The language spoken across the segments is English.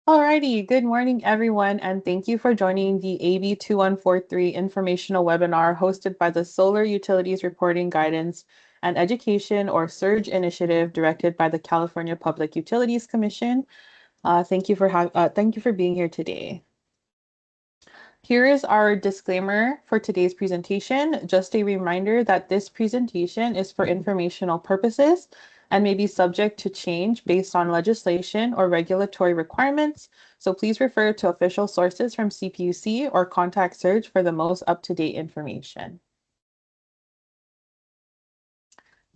Alrighty, good morning, everyone, and thank you for joining the AB 2143 informational webinar hosted by the Solar Utilities Reporting Guidance and Education, or SURGE initiative, directed by the California Public Utilities Commission. Thank you for being here today. Here is our disclaimer for today's presentation. Just a reminder that this presentation is for informational purposes and may be subject to change based on legislation or regulatory requirements. So please refer to official sources from CPUC or contact SURGE for the most up-to-date information.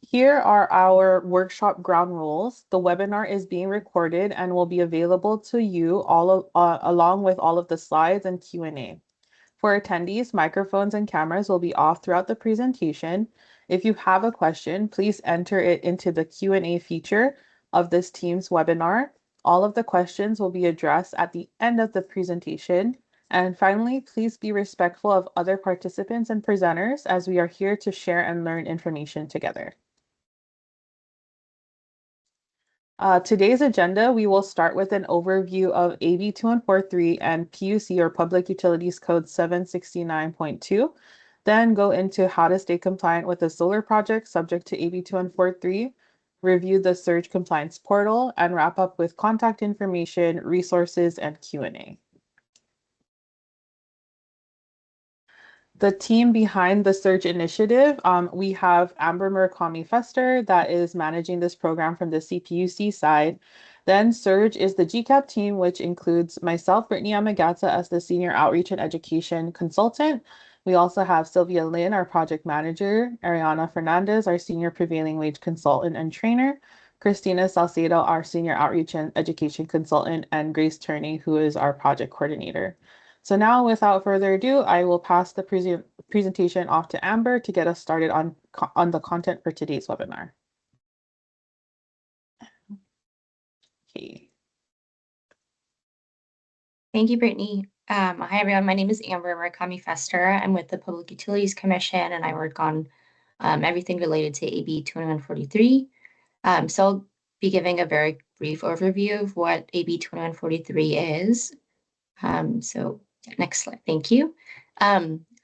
Here are our workshop ground rules. The webinar is being recorded and will be available to you along with all of the slides and Q&A. For attendees, microphones and cameras will be off throughout the presentation. If you have a question, please enter it into the Q&A feature of this Teams webinar. All of the questions will be addressed at the end of the presentation. And finally, please be respectful of other participants and presenters as we are here to share and learn information together. Today's agenda, we will start with an overview of AB 2143 and PUC, or Public Utilities Code 769.2, then go into how to stay compliant with a solar project subject to AB 2143, review the SURGE compliance portal, and wrap up with contact information, resources, and Q&A. The team behind the SURGE initiative, we have Amber Murakami-Fester that is managing this program from the CPUC side. Then SURGE is the GCAP team, which includes myself, Brittany Amagata, as the Senior Outreach and Education Consultant. We also have Sylvia Lin, our Project Manager, Ariana Fernandez, our Senior Prevailing Wage Consultant and Trainer, Christina Salcedo, our Senior Outreach and Education Consultant, and Grace Turney, who is our Project Coordinator. So now, without further ado, I will pass the presentation off to Amber to get us started on the content for today's webinar. Okay. Thank you, Brittany. Hi, everyone. My name is Amber Murakami-Fester. I'm with the Public Utilities Commission, and I work on everything related to AB 2143. So I'll be giving a very brief overview of what AB 2143 is. Next slide, thank you.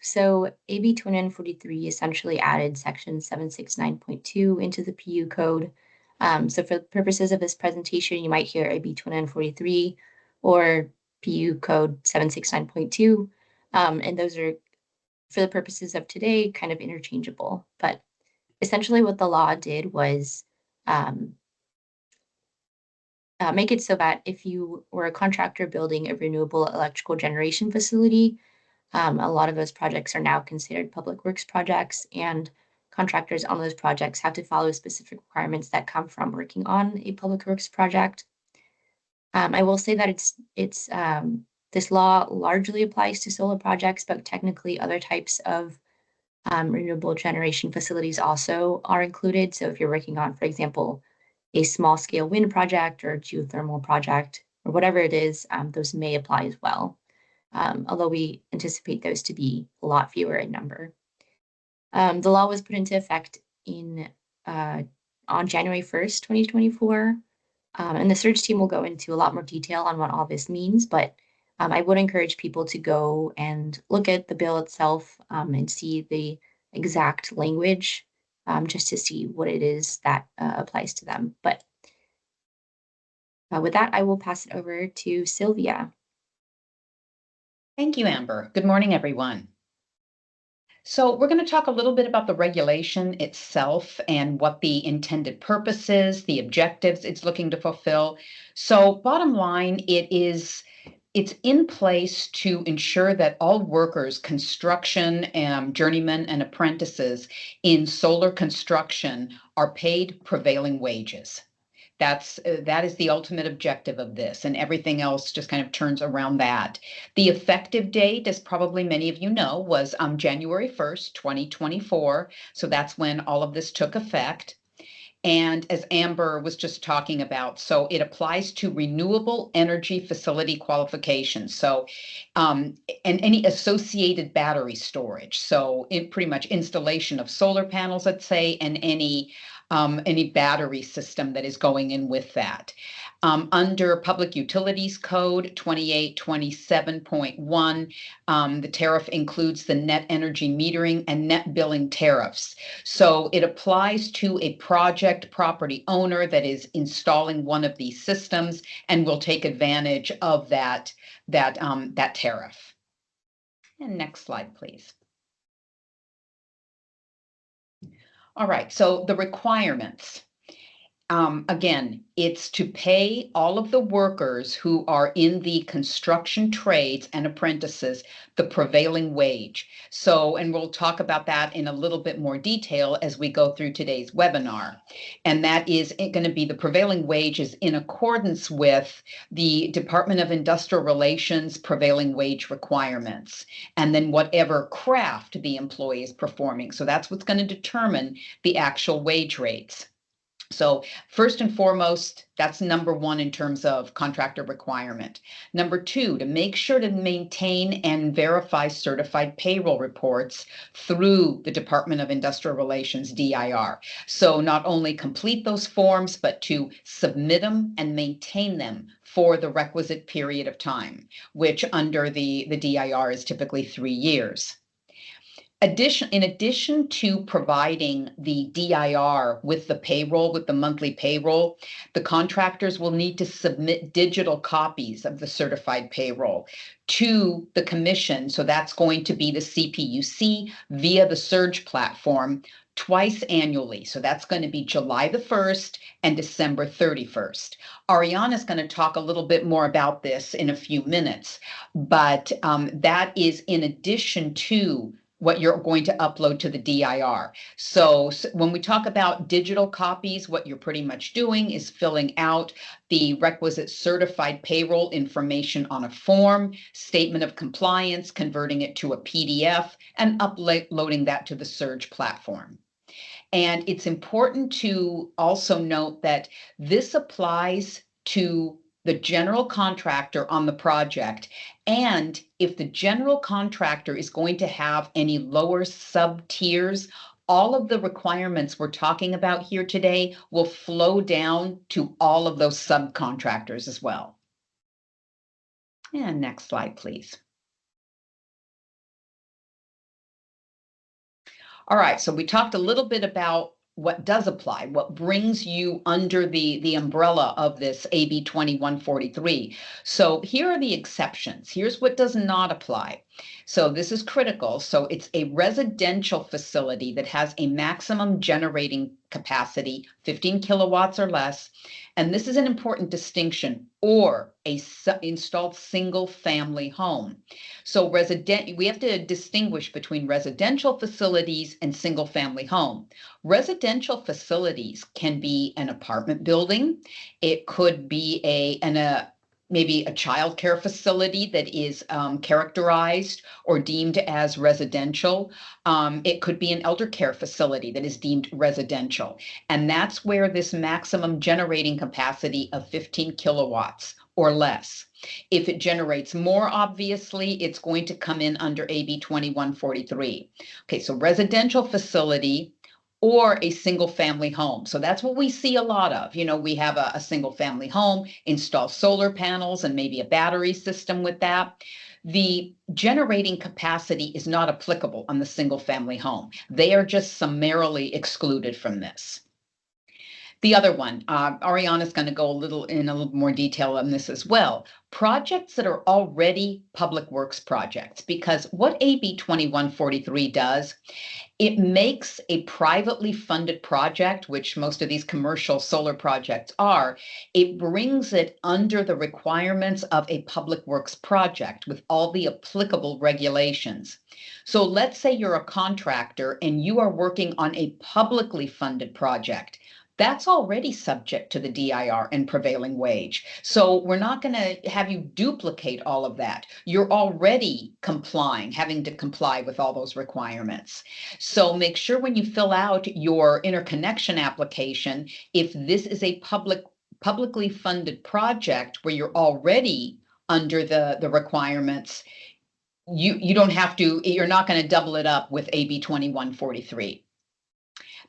So AB 2143 essentially added section 769.2 into the PU code. So for the purposes of this presentation, you might hear AB 2143 or PU code 769.2. And those are, for the purposes of today, kind of interchangeable. But essentially what the law did was make it so that if you were a contractor building a renewable electrical generation facility, a lot of those projects are now considered public works projects, and contractors on those projects have to follow specific requirements that come from working on a public works project. I will say that this law largely applies to solar projects, but technically other types of renewable generation facilities also are included. So if you're working on, for example, a small scale wind project or geothermal project or whatever it is, those may apply as well. Although we anticipate those to be a lot fewer in number. The law was put into effect on January 1st, 2024. And the SURGE team will go into a lot more detail on what all this means, but I would encourage people to go and look at the bill itself and see the exact language just to see what it is that applies to them. But with that, I will pass it over to Sylvia. Thank you, Amber. Good morning, everyone. So we're going to talk a little bit about the regulation itself and what the intended purpose is, the objectives it's looking to fulfill. So bottom line, it's in place to ensure that all workers, construction, journeymen, and apprentices in solar construction are paid prevailing wages. That is the ultimate objective of this, and everything else just kind of turns around that. The effective date, as probably many of you know, was January 1st, 2024. So that's when all of this took effect. And as Amber was just talking about, so it applies to renewable energy facility qualifications. So, and any associated battery storage. So pretty much installation of solar panels, let's say, and any any battery system that is going in with that. Under Public Utilities Code 2827.1, the tariff includes the net energy metering and net billing tariffs. So it applies to a project property owner that is installing one of these systems and will take advantage of that tariff. And next slide, please. All right, so the requirements. Again, it's to pay all of the workers who are in the construction trades and apprentices the prevailing wage. So, and we'll talk about that in a little bit more detail as we go through today's webinar. And that is going to be the prevailing wages in accordance with the Department of Industrial Relations prevailing wage requirements, and then whatever craft the employee is performing. So that's what's going to determine the actual wage rates. So first and foremost, that's number one in terms of contractor requirement. Number two, to make sure to maintain and verify certified payroll reports through the Department of Industrial Relations, DIR. So not only complete those forms, but to submit them and maintain them for the requisite period of time, which under the DIR is typically 3 years. In addition to providing the DIR with the payroll, with the monthly payroll, the contractors will need to submit digital copies of the certified payroll to the commission. So that's going to be the CPUC via the Surge platform twice annually. So that's going to be July the 1st and December 31st. Ariana is going to talk a little bit more about this in a few minutes, but that is in addition to what you're going to upload to the DIR. So when we talk about digital copies, what you're pretty much doing is filling out the requisite certified payroll information on a form, statement of compliance, converting it to a PDF, and uploading that to the Surge platform. And it's important to also note that this applies to the general contractor on the project. And if the general contractor is going to have any lower sub tiers, all of the requirements we're talking about here today will flow down to all of those subcontractors as well. And next slide, please. All right, so we talked a little bit about what does apply, what brings you under the umbrella of this AB 2143. So here are the exceptions. Here's what does not apply. So this is critical. So it's a residential facility that has a maximum generating capacity, 15 kilowatts or less. And this is an important distinction, or a installed single family home. So we have to distinguish between residential facilities and single family home. Residential facilities can be an apartment building. It could be maybe a child care facility that is characterized or deemed as residential. It could be an elder care facility that is deemed residential. And that's where this maximum generating capacity of 15 kilowatts or less. If it generates more, obviously, it's going to come in under AB 2143. Okay, so residential facility or a single family home. So that's what we see a lot of. You know, we have a single family home, install solar panels and maybe a battery system with that. The generating capacity is not applicable on the single family home. They are just summarily excluded from this. The other one, Ariana is going to go in a little more detail on this as well. Projects that are already public works projects, because what AB 2143 does, it makes a privately funded project, which most of these commercial solar projects are, it brings it under the requirements of a public works project with all the applicable regulations. So let's say you're a contractor and you are working on a publicly funded project. That's already subject to the DIR and prevailing wage. So we're not going to have you duplicate all of that. You're already having to comply with all those requirements. So make sure when you fill out your interconnection application, if this is a publicly funded project where you're already under the requirements, you're not going to double it up with AB 2143.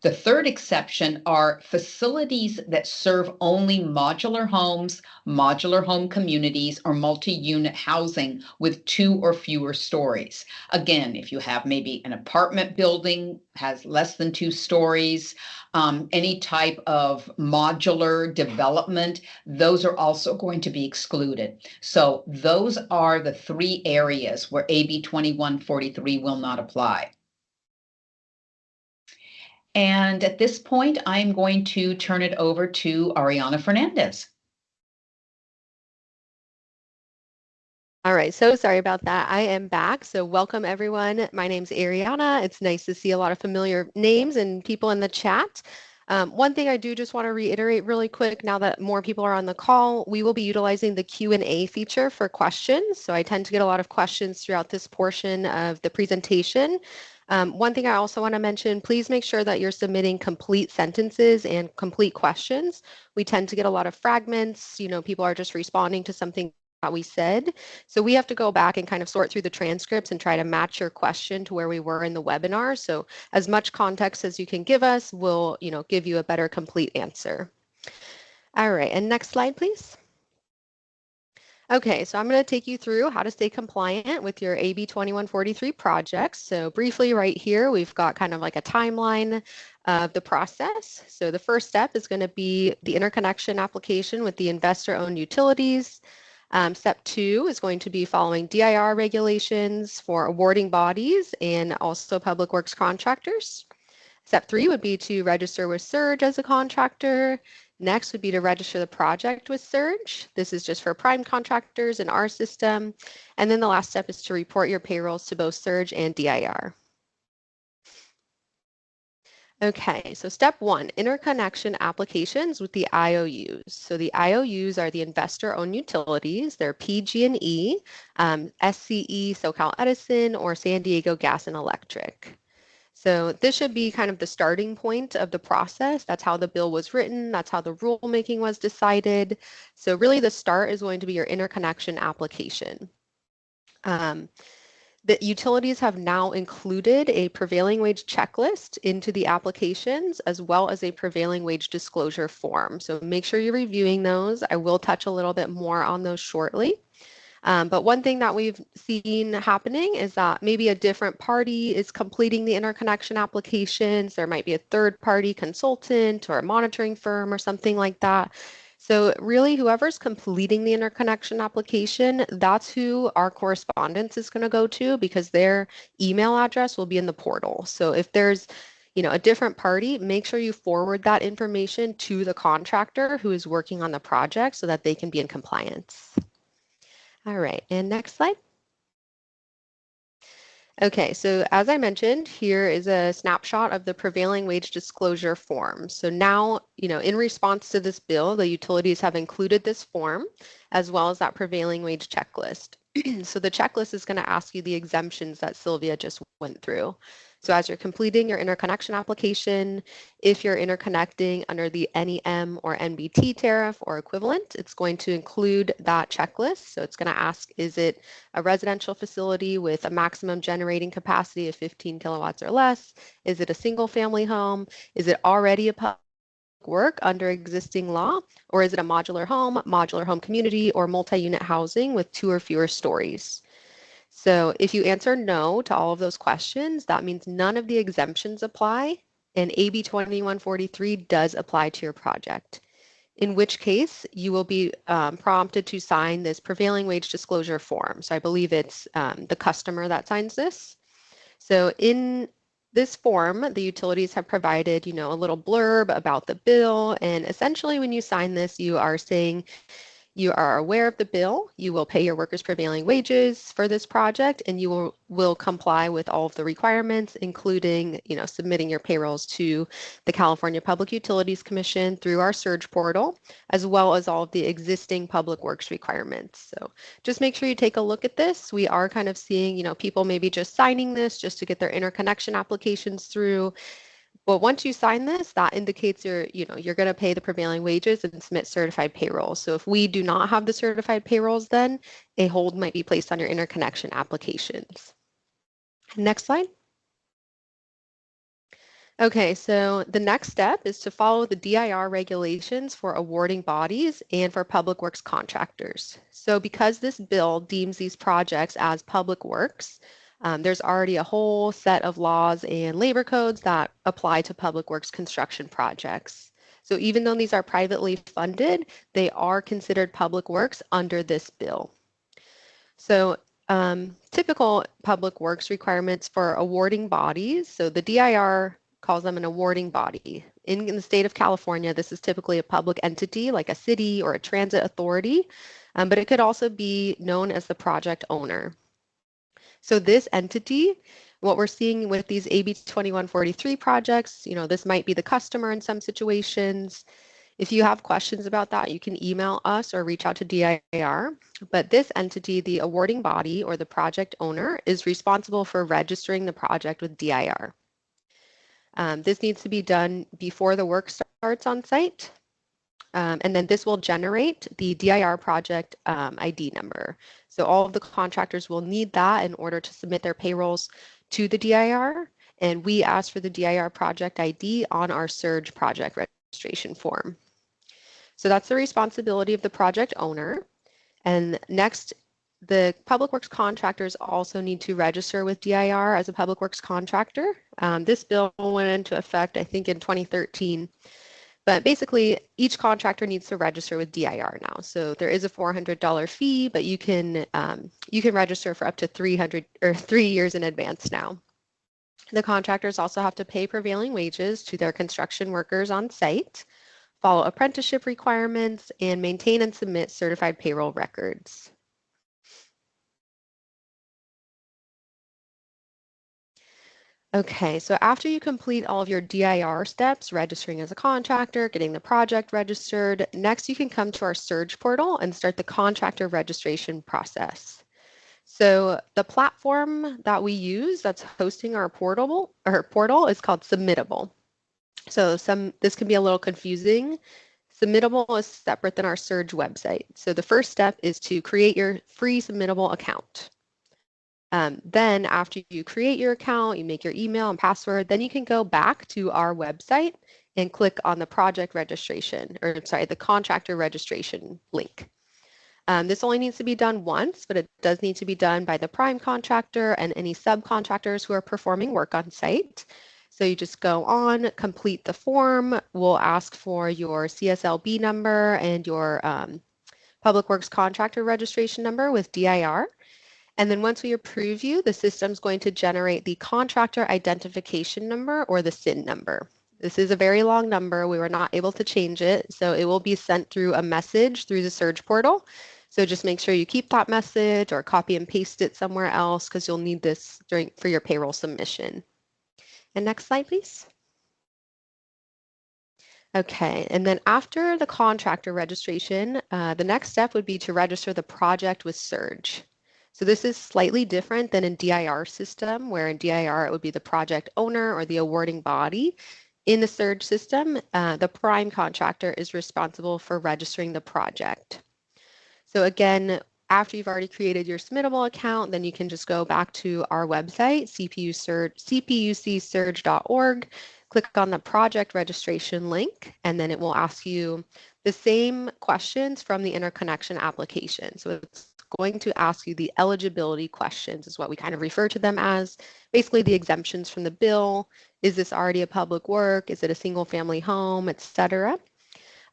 The third exception are facilities that serve only modular homes, modular home communities, or multi-unit housing with 2 or fewer stories. Again, if you have maybe an apartment building has less than 2 stories, any type of modular development, those are also going to be excluded. So those are the 3 areas where AB 2143 will not apply. And at this point, I'm going to turn it over to Ariana Fernandez. All right, so sorry about that. I am back. So welcome everyone. My name's Ariana. It's nice to see a lot of familiar names and people in the chat. One thing I do just want to reiterate really quick, now that more people are on the call, we will be utilizing the Q&A feature for questions. So I tend to get a lot of questions throughout this portion of the presentation. One thing I also want to mention, please make sure that you're submitting complete sentences and complete questions. We tend to get a lot of fragments, people are just responding to something that we said. So we have to go back and kind of sort through the transcripts and try to match your question to where we were in the webinar. So as much context as you can give us will, give you a better complete answer. All right, and next slide, please. Okay, so I'm going to take you through how to stay compliant with your AB 2143 projects. So briefly right here, we've got kind of like a timeline of the process. So the first step is going to be the interconnection application with the investor-owned utilities. Step 2 is going to be following DIR regulations for awarding bodies and also public works contractors. Step 3 would be to register with Surge as a contractor. Next would be to register the project with Surge. This is just for prime contractors in our system. And then the last step is to report your payrolls to both Surge and DIR. Okay, so step 1, interconnection applications with the IOUs. So the IOUs are the investor-owned utilities. They're PG&E, SCE, SoCal Edison, or San Diego Gas and Electric. So this should be kind of the starting point of the process. That's how the bill was written. That's how the rulemaking was decided. So really the start is going to be your interconnection application. The utilities have now included a prevailing wage checklist into the applications as well as a prevailing wage disclosure form. So make sure you're reviewing those. I will touch a little bit more on those shortly. But one thing that we've seen happening is that maybe a different party is completing the interconnection applications. There might be a third-party consultant or a monitoring firm or something like that. So really, whoever's completing the interconnection application, that's who our correspondence is going to go to because their email address will be in the portal. So if there's a different party, make sure you forward that information to the contractor who is working on the project so that they can be in compliance. All right, and next slide. Okay, so as I mentioned, here is a snapshot of the prevailing wage disclosure form. So now, in response to this bill, the utilities have included this form as well as that prevailing wage checklist. So the checklist is going to ask you the exemptions that Sylvia just went through. So as you're completing your interconnection application, if you're interconnecting under the NEM or NBT tariff or equivalent, it's going to include that checklist. So it's going to ask, is it a residential facility with a maximum generating capacity of 15 kilowatts or less? Is it a single family home? Is it already a public work under existing law? Or is it a modular home community, or multi-unit housing with 2 or fewer stories? So if you answer no to all of those questions, that means none of the exemptions apply, and AB 2143 does apply to your project. In which case, you will be prompted to sign this prevailing wage disclosure form. So I believe it's the customer that signs this. So in this form, the utilities have provided, a little blurb about the bill. And essentially, when you sign this, you are saying you are aware of the bill, you will pay your workers prevailing wages for this project, and you will comply with all of the requirements, including, submitting your payrolls to the California Public Utilities Commission through our Surge portal, as well as all of the existing public works requirements. So just make sure you take a look at this. We are kind of seeing, people maybe just signing this just to get their interconnection applications through. But once you sign this, that indicates you're going to pay the prevailing wages and submit certified payrolls. So if we do not have the certified payrolls, then a hold might be placed on your interconnection applications. Next slide. Okay, so the next step is to follow the DIR regulations for awarding bodies and for public works contractors. So because this bill deems these projects as public works, there's already a whole set of laws and labor codes that apply to public works construction projects. So even though these are privately funded, they are considered public works under this bill. So typical public works requirements for awarding bodies. So the DIR calls them an awarding body. In the state of California, this is typically a public entity like a city or a transit authority, but it could also be known as the project owner. So this entity, what we're seeing with these AB 2143 projects, this might be the customer in some situations. If you have questions about that, you can email us or reach out to DIR. But this entity, the awarding body or the project owner, is responsible for registering the project with DIR. This needs to be done before the work starts on site. And then this will generate the DIR project ID number. So all of the contractors will need that in order to submit their payrolls to the DIR. And we ask for the DIR project ID on our Surge project registration form. So that's the responsibility of the project owner. And next, the public works contractors also need to register with DIR as a public works contractor. This bill went into effect, I think, in 2013. But basically, each contractor needs to register with DIR now. So there is a $400 fee, but you can register for up to 3 years in advance now. The contractors also have to pay prevailing wages to their construction workers on site, follow apprenticeship requirements, and maintain and submit certified payroll records. Okay, so after you complete all of your DIR steps, registering as a contractor, getting the project registered, next you can come to our Surge portal and start the contractor registration process. So the platform that we use that's hosting our portal is called Submittable. So this can be a little confusing. Submittable is separate than our Surge website. So the first step is to create your free Submittable account. Then after you create your account, you make your email and password, then you can go back to our website and click on the project registration, or sorry, the contractor registration link. This only needs to be done once, but it does need to be done by the prime contractor and any subcontractors who are performing work on site. So you just go on, complete the form. We'll ask for your CSLB number and your Public Works contractor registration number with DIR. And then once we approve you, the system's going to generate the contractor identification number or the SIN number. This is a very long number. We were not able to change it, so it will be sent through a message through the Surge portal. So just make sure you keep that message or copy and paste it somewhere else because you'll need this for your payroll submission. And next slide, please. Okay, and then after the contractor registration, the next step would be to register the project with Surge. So this is slightly different than in DIR system, where in DIR it would be the project owner or the awarding body. In the Surge system, the prime contractor is responsible for registering the project. So again, after you've already created your submittable account, then you can just go back to our website, cpucsurge.org, click on the project registration link, and then it will ask you the same questions from the interconnection application. So it's going to ask you the eligibility questions is what we kind of refer to them as. Basically the exemptions from the bill. Is this already a public work? Is it a single family home, etc.?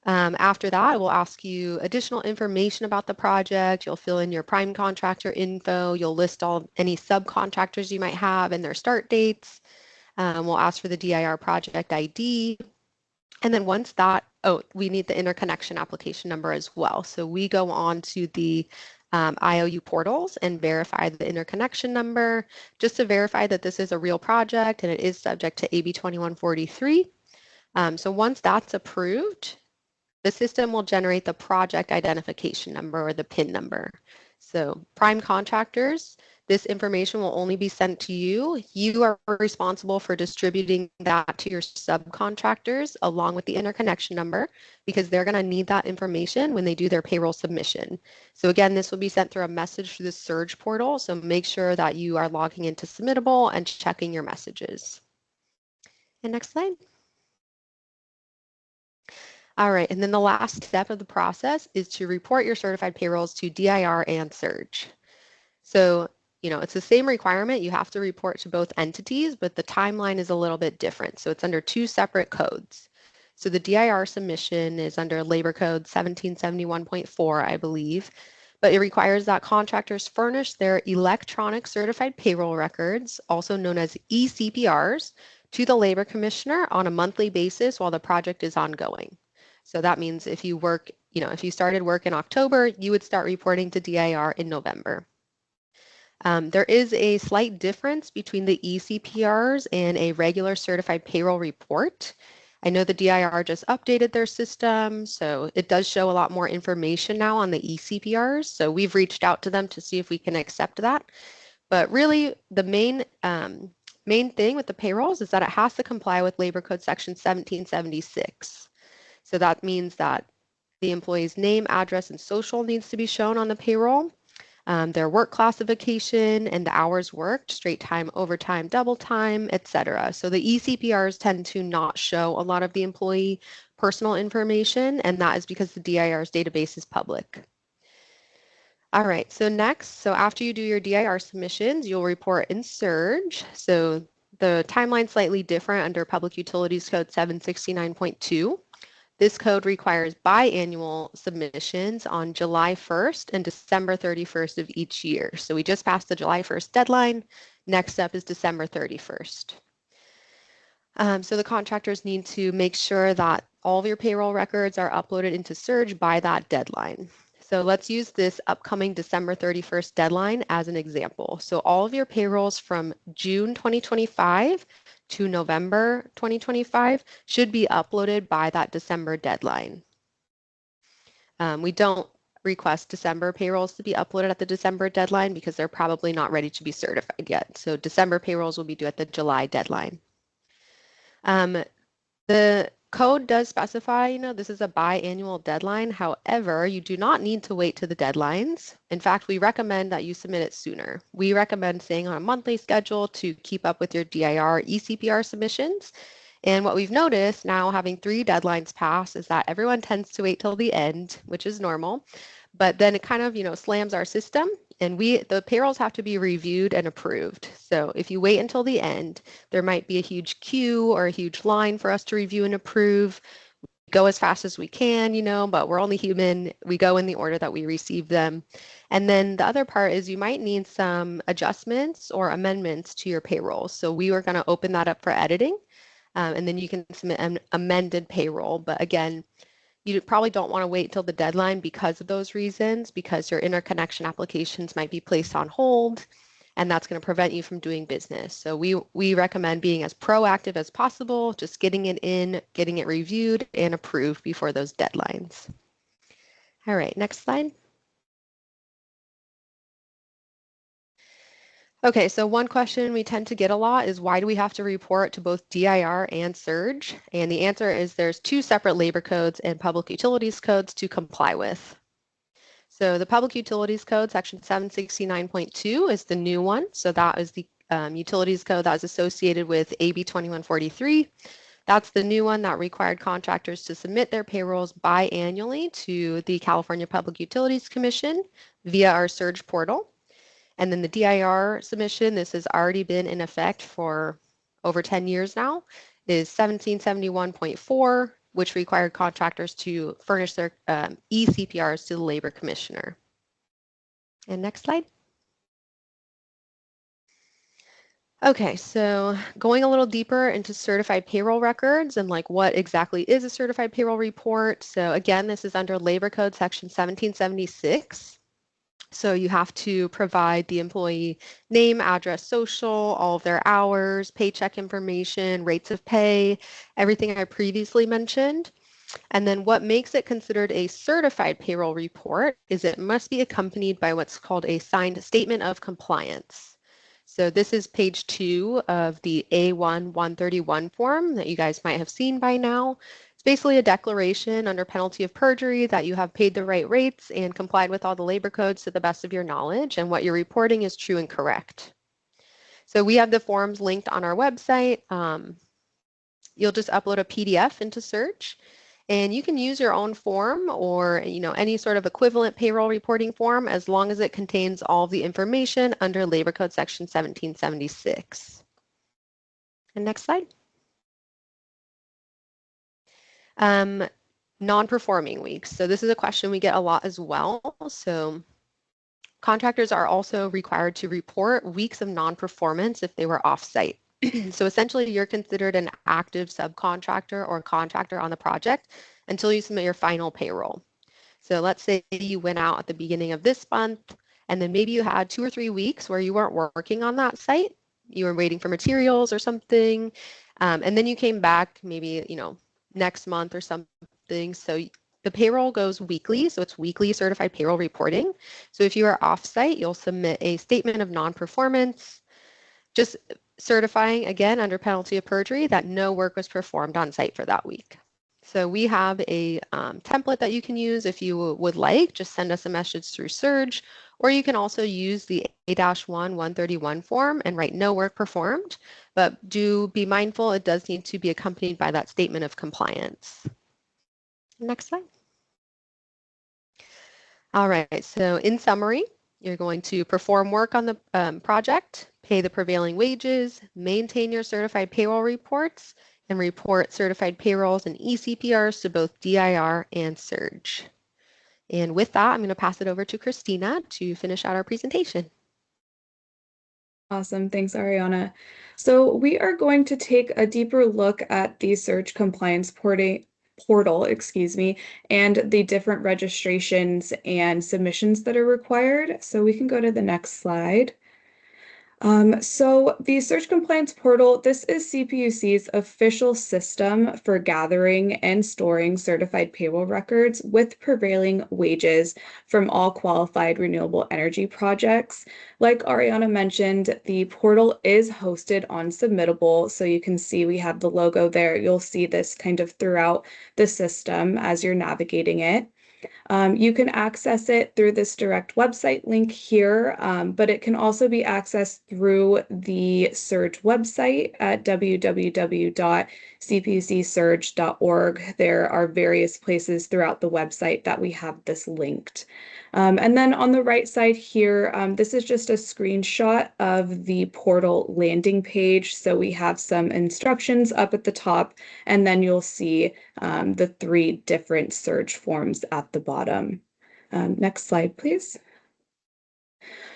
After that, it will ask you additional information about the project. You'll fill in your prime contractor info. You'll list any subcontractors you might have and their start dates. We'll ask for the DIR project ID. And then once that, we need the interconnection application number as well. So we go on to the IOU portals and verify the interconnection number just to verify that this is a real project and it is subject to AB 2143. So once that's approved, the system will generate the project identification number or the PIN number. So prime contractors, this information will only be sent to you. You are responsible for distributing that to your subcontractors along with the interconnection number because they're going to need that information when they do their payroll submission. So again, this will be sent through a message through the Surge portal. So make sure that you are logging into Submittable and checking your messages. And next slide. All right, and then the last step of the process is to report your certified payrolls to DIR and Surge. So, it's the same requirement. You have to report to both entities, but the timeline is a little bit different. So it's under two separate codes. So the DIR submission is under Labor Code 1771.4, I believe, but it requires that contractors furnish their electronic certified payroll records, also known as eCPRs, to the Labor Commissioner on a monthly basis while the project is ongoing. So that means if you work, if you started work in October, you would start reporting to DIR in November. There is a slight difference between the eCPRs and a regular certified payroll report. I know the DIR just updated their system, so it does show a lot more information now on the eCPRs. So we've reached out to them to see if we can accept that. But really, the main thing with the payrolls is that it has to comply with Labor Code Section 1776. So that means that the employee's name, address, and social needs to be shown on the payroll. Their work classification and the hours worked, straight time, overtime, double time, etc. So the eCPRs tend to not show a lot of the employee personal information, and that is because the DIR's database is public. All right, so next, so after you do your DIR submissions, you'll report in Surge. So the timeline's slightly different under Public Utilities Code 769.2. This code requires biannual submissions on July 1st and December 31st of each year. So we just passed the July 1st deadline. Next up is December 31st. So the contractors need to make sure that all of your payroll records are uploaded into Surge by that deadline. So let's use this upcoming December 31st deadline as an example. So all of your payrolls from June 2025 to November 2025 should be uploaded by that December deadline. We don't request December payrolls to be uploaded at the December deadline because they're probably not ready to be certified yet. So December payrolls will be due at the July deadline. The code does specify, this is a biannual deadline. However, you do not need to wait to the deadlines. In fact, we recommend that you submit it sooner. We recommend staying on a monthly schedule to keep up with your DIR eCPR submissions. And what we've noticed now, having 3 deadlines pass, is that everyone tends to wait till the end, which is normal. But then it kind of, slams our system, and the payrolls have to be reviewed and approved. So if you wait until the end, there might be a huge queue or a huge line for us to review and approve. We go as fast as we can, but we're only human. We go in the order that we receive them. And then the other part is you might need some adjustments or amendments to your payroll. So we are going to open that up for editing, and then you can submit an amended payroll. But again, you probably don't want to wait till the deadline because of those reasons, because your interconnection applications might be placed on hold, and that's going to prevent you from doing business. So we recommend being as proactive as possible, just getting it in, getting it reviewed and approved before those deadlines. All right, next slide. Okay, so one question we tend to get a lot is why do we have to report to both DIR and Surge? And the answer is there's 2 separate labor codes and public utilities codes to comply with. So the Public Utilities Code, Section 769.2 is the new one. So that is the utilities code that is associated with AB 2143. That's the new one that required contractors to submit their payrolls biannually to the California Public Utilities Commission via our Surge portal. And then the DIR submission, this has already been in effect for over 10 years now, is 1771.4, which required contractors to furnish their eCPRs to the Labor Commissioner. And next slide. Okay, so going a little deeper into certified payroll records and what exactly is a certified payroll report. So again, this is under Labor Code Section 1776. So you have to provide the employee name, address, social, all of their hours, paycheck information, rates of pay, everything I previously mentioned. And then what makes it considered a certified payroll report is it must be accompanied by what's called a signed statement of compliance. So this is page 2 of the A1-131 form that you guys might have seen by now. Basically a declaration under penalty of perjury that you have paid the right rates and complied with all the labor codes to the best of your knowledge, and what you're reporting is true and correct. So we have the forms linked on our website. You'll just upload a PDF into Surge, and you can use your own form or any sort of equivalent payroll reporting form as long as it contains all of the information under Labor Code Section 1776. And next slide. Non-performing weeks. So this is a question we get a lot as well. So contractors are also required to report weeks of non-performance if they were off-site. So essentially, you're considered an active subcontractor or contractor on the project until you submit your final payroll. So let's say you went out at the beginning of this month, and then maybe you had 2 or 3 weeks where you weren't working on that site. You were waiting for materials or something, and then you came back maybe next month or something. So the payroll goes weekly, so it's weekly certified payroll reporting. So if you are off-site, you'll submit a statement of non-performance, just certifying, again, under penalty of perjury, that no work was performed on site for that week. So we have a template that you can use if you would like. Just send us a message through Surge, or you can also use the A-1-131 form and write no work performed. But do be mindful, it does need to be accompanied by that statement of compliance. Next slide. All right, so in summary, you're going to perform work on the project, pay the prevailing wages, maintain your certified payroll reports, and report certified payrolls and eCPRs to both DIR and Surge. And with that, I'm going to pass it over to Christina to finish out our presentation. Awesome. Thanks, Ariana. So we are going to take a deeper look at the Surge compliance portal, and the different registrations and submissions that are required. So we can go to the next slide. So the Surge Compliance Portal, this is CPUC's official system for gathering and storing certified payroll records with prevailing wages from all qualified renewable energy projects. Like Ariana mentioned, the portal is hosted on Submittable, so you can see we have the logo there. You'll see this kind of throughout the system as you're navigating it. You can access it through this direct website link here, but it can also be accessed through the Surge website at www.cpucsurge.org. There are various places throughout the website that we have this linked. And then on the right side here, this is just a screenshot of the portal landing page. So we have some instructions up at the top, and then you'll see the 3 different Surge forms at the bottom. Next slide, please.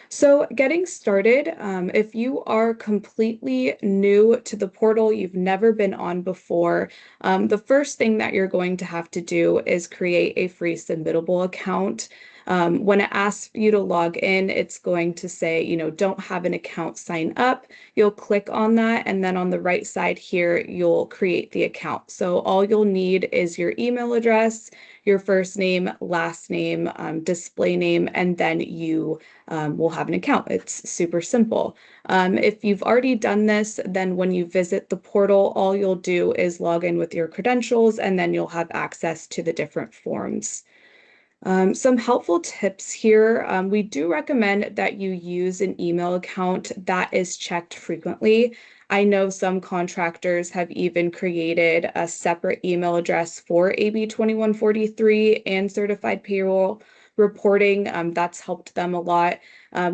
So getting started, if you are completely new to the portal, you've never been on before, the first thing that you're going to have to do is create a free Submittable account. When it asks you to log in, it's going to say, don't have an account, sign up. You'll click on that, and then on the right side here, you'll create the account. So all you'll need is your email address, your first name, last name, display name, and then you will have an account. It's super simple. If you've already done this, then when you visit the portal, all you'll do is log in with your credentials, and then you'll have access to the different forms. Some helpful tips here. We do recommend that you use an email account that is checked frequently. I know some contractors have even created a separate email address for AB 2143 and certified payroll reporting. That's helped them a lot.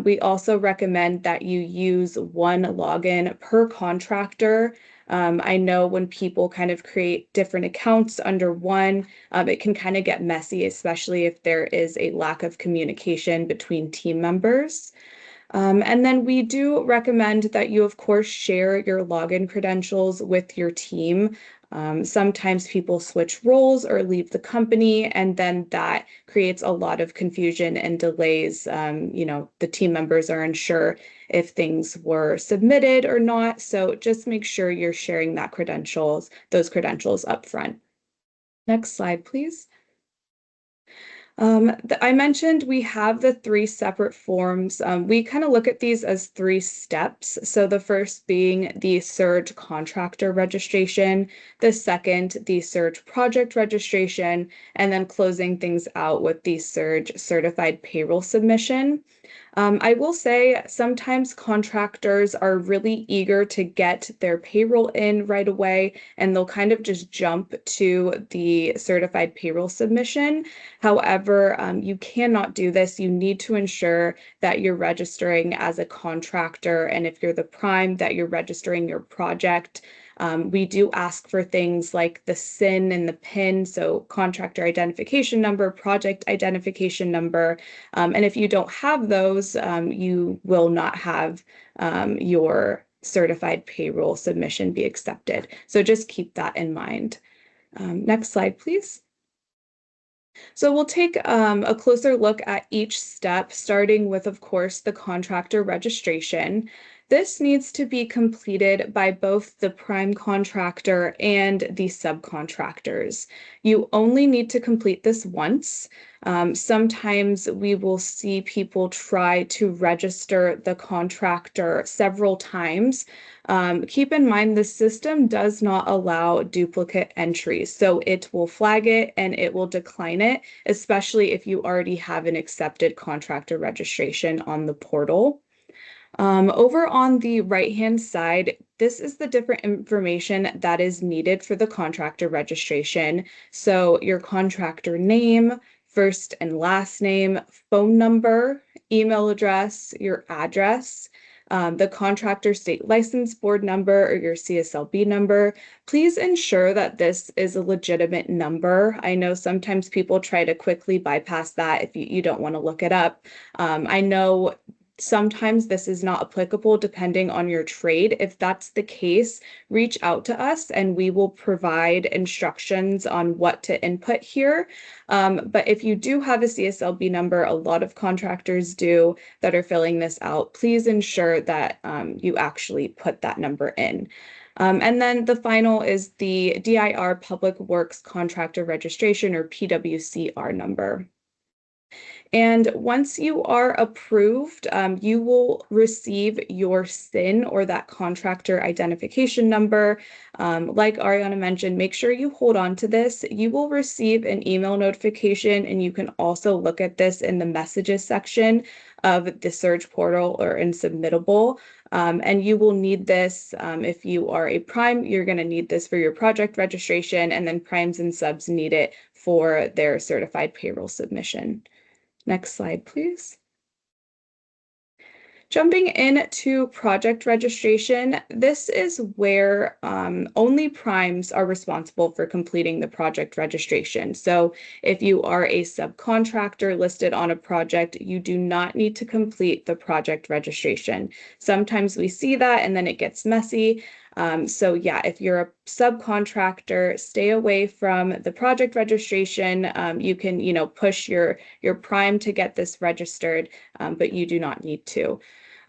We also recommend that you use one login per contractor. I know when people kind of create different accounts under one, it can kind of get messy, especially if there is a lack of communication between team members. And then we do recommend that you, of course, share your login credentials with your team. Sometimes people switch roles or leave the company, and then that creates a lot of confusion and delays. The team members are unsure if things were submitted or not. So just make sure you're sharing those credentials up front. Next slide, please. I mentioned we have the 3 separate forms. We kind of look at these as 3 steps. So the first being the Surge contractor registration, the second, the Surge project registration, and then closing things out with the Surge certified payroll submission. I will say sometimes contractors are really eager to get their payroll in right away, and they'll kind of just jump to the certified payroll submission. However, you cannot do this. You need to ensure that you're registering as a contractor, and if you're the prime, that you're registering your project. We do ask for things like the SIN and the PIN, so contractor identification number, project identification number. And if you don't have those, you will not have your certified payroll submission be accepted. So just keep that in mind. Next slide, please. So we'll take a closer look at each step, starting with, of course, the contractor registration. This needs to be completed by both the prime contractor and the subcontractors. You only need to complete this once. Sometimes we will see people try to register the contractor several times. Keep in mind the system does not allow duplicate entries, so it will flag it and it will decline it, especially if you already have an accepted contractor registration on the portal. Over on the right-hand side, this is the different information that is needed for the contractor registration. So your contractor name, first and last name, phone number, email address, your address, the contractor state license board number or your CSLB number. Please ensure that this is a legitimate number. I know sometimes people try to quickly bypass that if you don't want to look it up. I know sometimes this is not applicable depending on your trade. If that's the case, reach out to us and we will provide instructions on what to input here. But if you do have a CSLB number, a lot of contractors do that are filling this out, please ensure that you actually put that number in. And then the final is the DIR Public Works Contractor Registration or PWCR number. And once you are approved, you will receive your SIN or that contractor identification number. Like Ariana mentioned, make sure you hold on to this. You will receive an email notification, and you can also look at this in the messages section of the Surge portal or in Submittable. And you will need this if you are a prime, you're going to need this for your project registration, and then primes and subs need it for their certified payroll submission. Next slide, please. Jumping into project registration, this is where only primes are responsible for completing the project registration. So if you are a subcontractor listed on a project, you do not need to complete the project registration. Sometimes we see that and then it gets messy. So yeah, if you're a subcontractor, stay away from the project registration. You can, push your prime to get this registered, but you do not need to.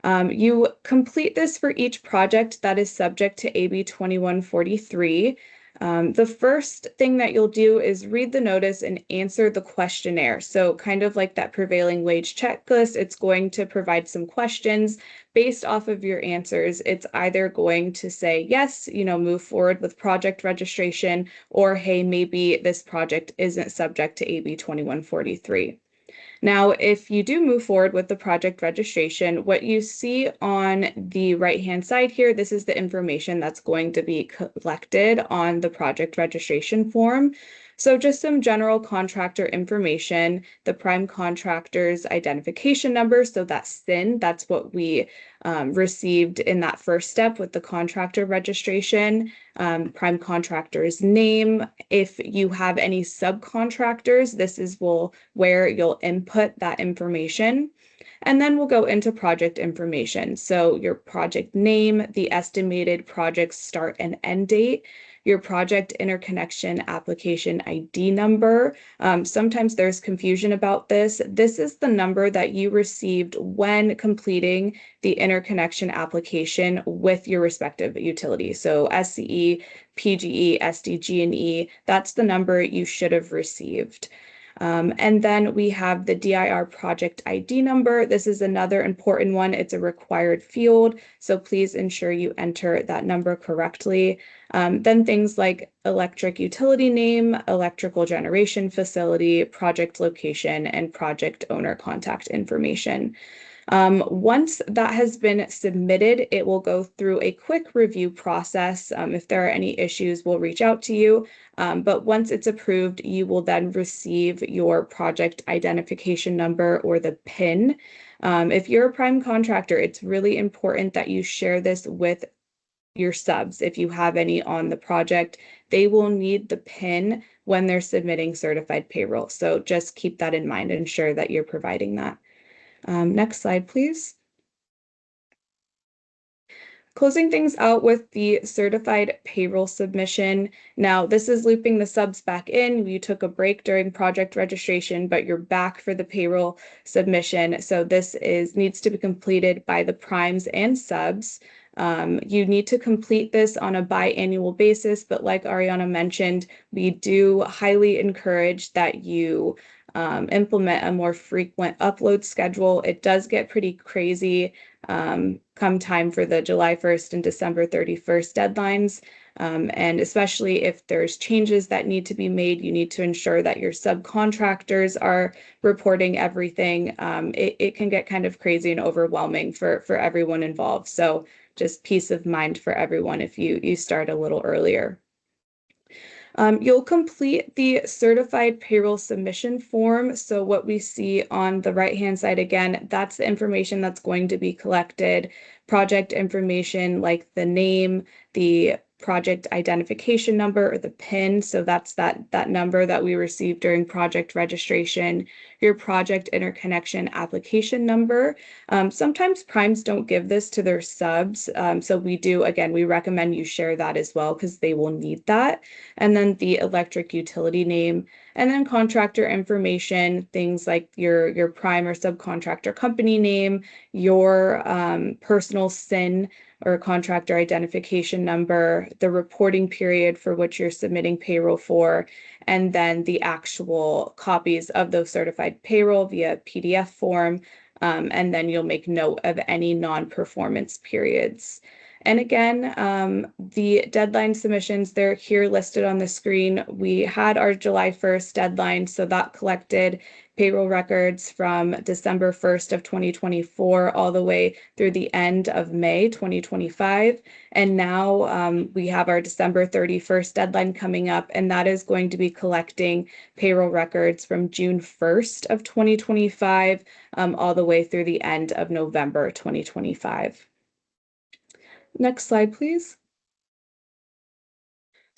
You complete this for each project that is subject to AB 2143. The first thing that you'll do is read the notice and answer the questionnaire. So kind of like that prevailing wage checklist, it's going to provide some questions based off of your answers. It's either going to say, yes, move forward with project registration, or hey, maybe this project isn't subject to AB 2143. Now, if you do move forward with the project registration, what you see on the right-hand side here, this is the information that's going to be collected on the project registration form. So just some general contractor information, the prime contractor's identification number, so that's SIN, that's what we received in that first step with the contractor registration, prime contractor's name. If you have any subcontractors, this is where you'll input that information. And then we'll go into project information. So your project name, the estimated project start and end date, your project interconnection application ID number. Sometimes there's confusion about this. This is the number that you received when completing the interconnection application with your respective utility. So SCE, PGE, SDG&E, that's the number you should have received. And then we have the DIR project ID number. This is another important one. It's a required field, so please ensure you enter that number correctly. Then things like electric utility name, electrical generation facility, project location, and project owner contact information. Once that has been submitted, it will go through a quick review process. If there are any issues, we'll reach out to you. But once it's approved, you will then receive your project identification number, or the PIN. If you're a prime contractor, it's really important that you share this with your subs. If you have any on the project, they will need the PIN when they're submitting certified payroll. So just keep that in mind and ensure that you're providing that. Next slide, please. Closing things out with the certified payroll submission. Now, this is looping the subs back in. You took a break during project registration, but you're back for the payroll submission. So this needs to be completed by the primes and subs. You need to complete this on a biannual basis, but like Ariana mentioned, we do highly encourage that you implement a more frequent upload schedule. It does get pretty crazy come time for the July 1st and December 31st deadlines. And especially if there's changes that need to be made, you need to ensure that your subcontractors are reporting everything. It can get kind of crazy and overwhelming for everyone involved. So just peace of mind for everyone if you start a little earlier. You'll complete the certified payroll submission form. So what we see on the right-hand side, again, that's the information that's going to be collected, project information like the name, the project identification number, or the PIN. So that's that number that we received during project registration, your project interconnection application number. Sometimes primes don't give this to their subs. So we recommend you share that as well, because they will need that. And then the electric utility name, and then contractor information, things like your prime or subcontractor company name, your personal SIN or contractor identification number, the reporting period for which you're submitting payroll for, and then the actual copies of those certified payroll via PDF form. And then you'll make note of any non-performance periods. And again, the deadline submissions, they're here listed on the screen. We had our July 1st deadline, so that collected payroll records from December 1st of 2024 all the way through the end of May 2025. And now we have our December 31st deadline coming up, and that is going to be collecting payroll records from June 1st of 2025 all the way through the end of November 2025. Next slide, please.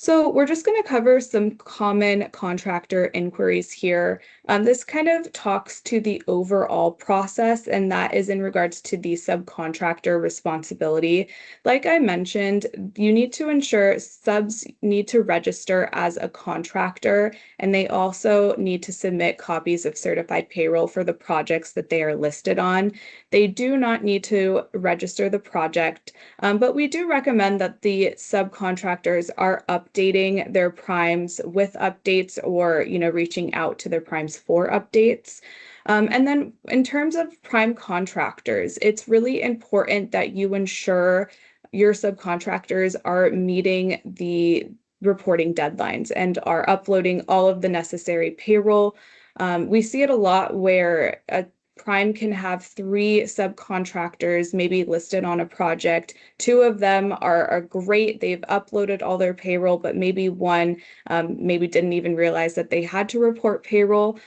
So we're just going to cover some common contractor inquiries here. This kind of talks to the overall process, and that is in regards to the subcontractor responsibility. Like I mentioned, you need to ensure subs need to register as a contractor, and they also need to submit copies of certified payroll for the projects that they are listed on. They do not need to register the project, but we do recommend that the subcontractors are updating their primes with updates, or reaching out to their primes for updates. And then in terms of prime contractors, it's really important that you ensure your subcontractors are meeting the reporting deadlines and are uploading all of the necessary payroll. We see it a lot where a prime can have 3 subcontractors maybe listed on a project. 2 of them are great. They've uploaded all their payroll, but maybe one maybe didn't even realize that they had to report payroll.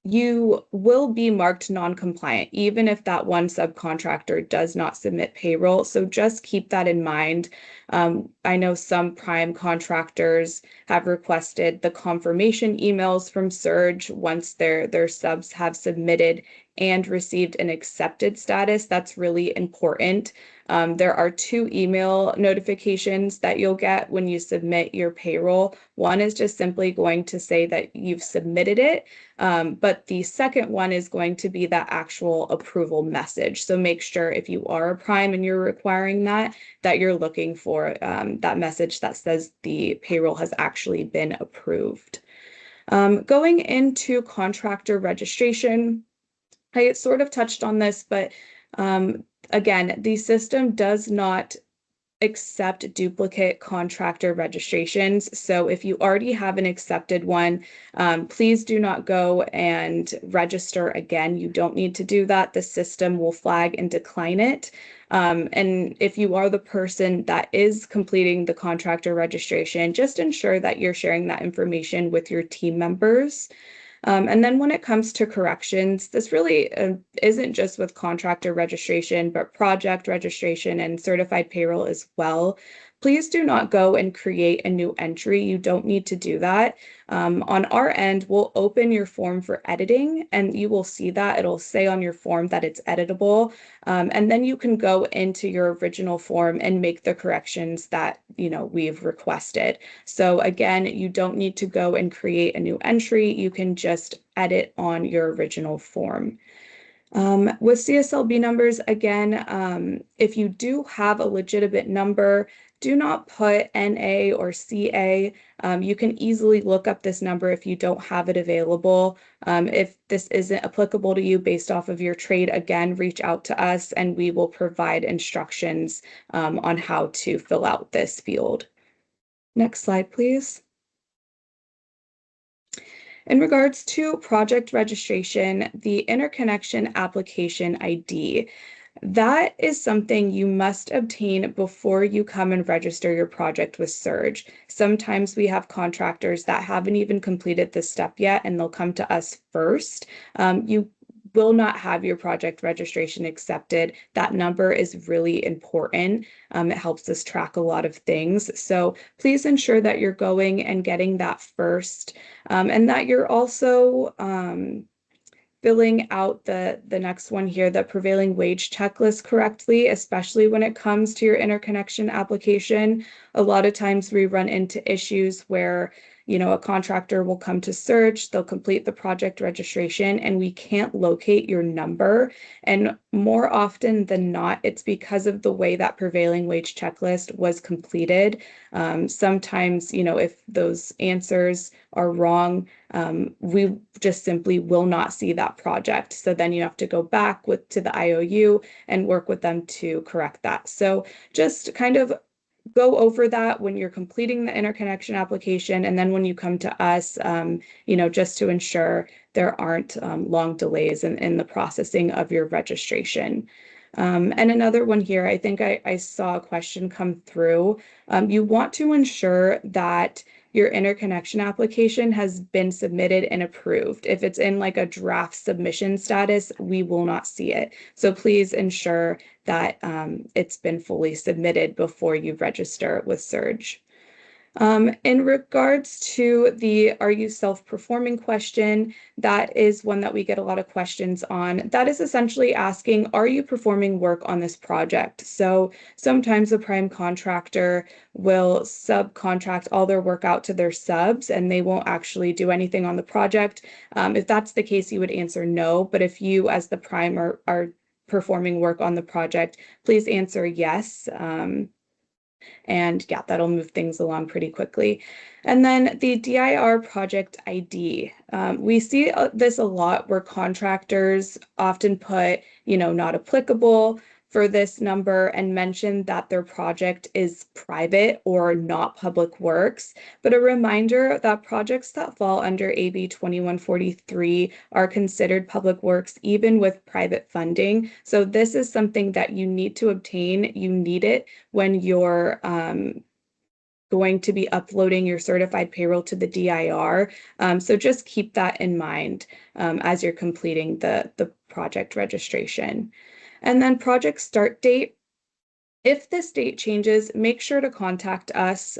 You will be marked non-compliant, even if that one subcontractor does not submit payroll. So just keep that in mind. I know some prime contractors have requested the confirmation emails from Surge once their subs have submitted and received an accepted status. That's really important. There are 2 email notifications that you'll get when you submit your payroll. One is just simply going to say that you've submitted it, but the second one is going to be that actual approval message. So make sure if you are a prime and you're requiring that you're looking for that message that says the payroll has actually been approved. Going into contractor registration, I sort of touched on this, but again, the system does not accept duplicate contractor registrations. So if you already have an accepted one, please do not go and register again. You don't need to do that. The system will flag and decline it. And if you are the person that is completing the contractor registration, just ensure that you're sharing that information with your team members. And then when it comes to corrections, this really isn't just with contractor registration, but project registration and certified payroll as well. Please do not go and create a new entry. You don't need to do that. On our end, we'll open your form for editing, and you will see that. It'll say on your form that it's editable. And then you can go into your original form and make the corrections that we've requested. So again, you don't need to go and create a new entry. You can just edit on your original form. With CSLB numbers, again, if you do have a legitimate number, do not put NA or CA. You can easily look up this number if you don't have it available. If this isn't applicable to you based off of your trade, again, reach out to us and we will provide instructions on how to fill out this field. Next slide, please. In regards to project registration, the interconnection application ID, that is something you must obtain before you come and register your project with Surge. Sometimes we have contractors that haven't even completed this step yet, and they'll come to us first. You will not have your project registration accepted. That number is really important. It helps us track a lot of things. So please ensure that you're going and getting that first, and that you're also filling out the next one here, the prevailing wage checklist correctly, especially when it comes to your interconnection application. A lot of times we run into issues where a contractor will come to Surge, they'll complete the project registration, and we can't locate your number. And more often than not, it's because of the way that prevailing wage checklist was completed. Sometimes, if those answers are wrong, we just simply will not see that project. So then you have to go back to the IOU and work with them to correct that. So just kind of go over that when you're completing the interconnection application, and then when you come to us, just to ensure there aren't long delays in the processing of your registration. And another one here, I think I saw a question come through. You want to ensure that your interconnection application has been submitted and approved. If it's in like a draft submission status, we will not see it. So please ensure that it's been fully submitted before you register with Surge. In regards to the "are you self-performing" question, that is one that we get a lot of questions on. That is essentially asking, are you performing work on this project? So sometimes a prime contractor will subcontract all their work out to their subs and they won't actually do anything on the project. If that's the case, you would answer no. But if you as the prime are performing work on the project, please answer yes. And yeah, that'll move things along pretty quickly. And then the DIR project ID. We see this a lot where contractors often put, not applicable for this number and mention that their project is private or not public works. But a reminder that projects that fall under AB 2143 are considered public works even with private funding. So this is something that you need to obtain. You need it when you're going to be uploading your certified payroll to the DIR. So just keep that in mind as you're completing the project registration. And then project start date. If this date changes, make sure to contact us,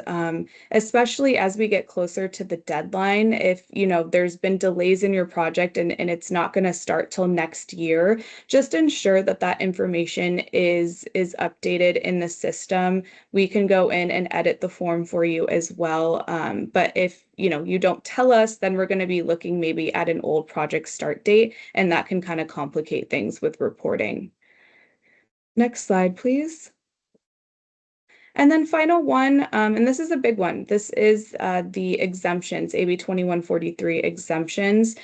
especially as we get closer to the deadline. If there's been delays in your project and it's not going to start till next year, just ensure that information is updated in the system. We can go in and edit the form for you as well. But if you don't tell us, then we're going to be looking maybe at an old project start date, and that can kind of complicate things with reporting. Next slide, please. And then final one, and this is a big one. This is the exemptions, AB 2143 exemptions.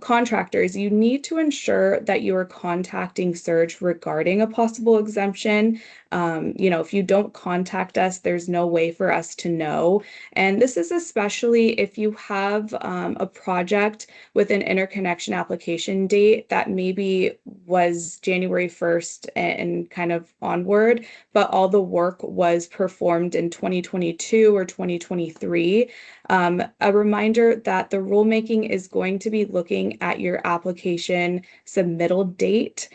Contractors, you need to ensure that you are contacting Surge regarding a possible exemption. If you don't contact us, there's no way for us to know. And this is especially if you have a project with an interconnection application date that maybe was January 1st and kind of onward, but all the work was performed in 2022 or 2023. A reminder that the rulemaking is going to be looking at your application submittal date.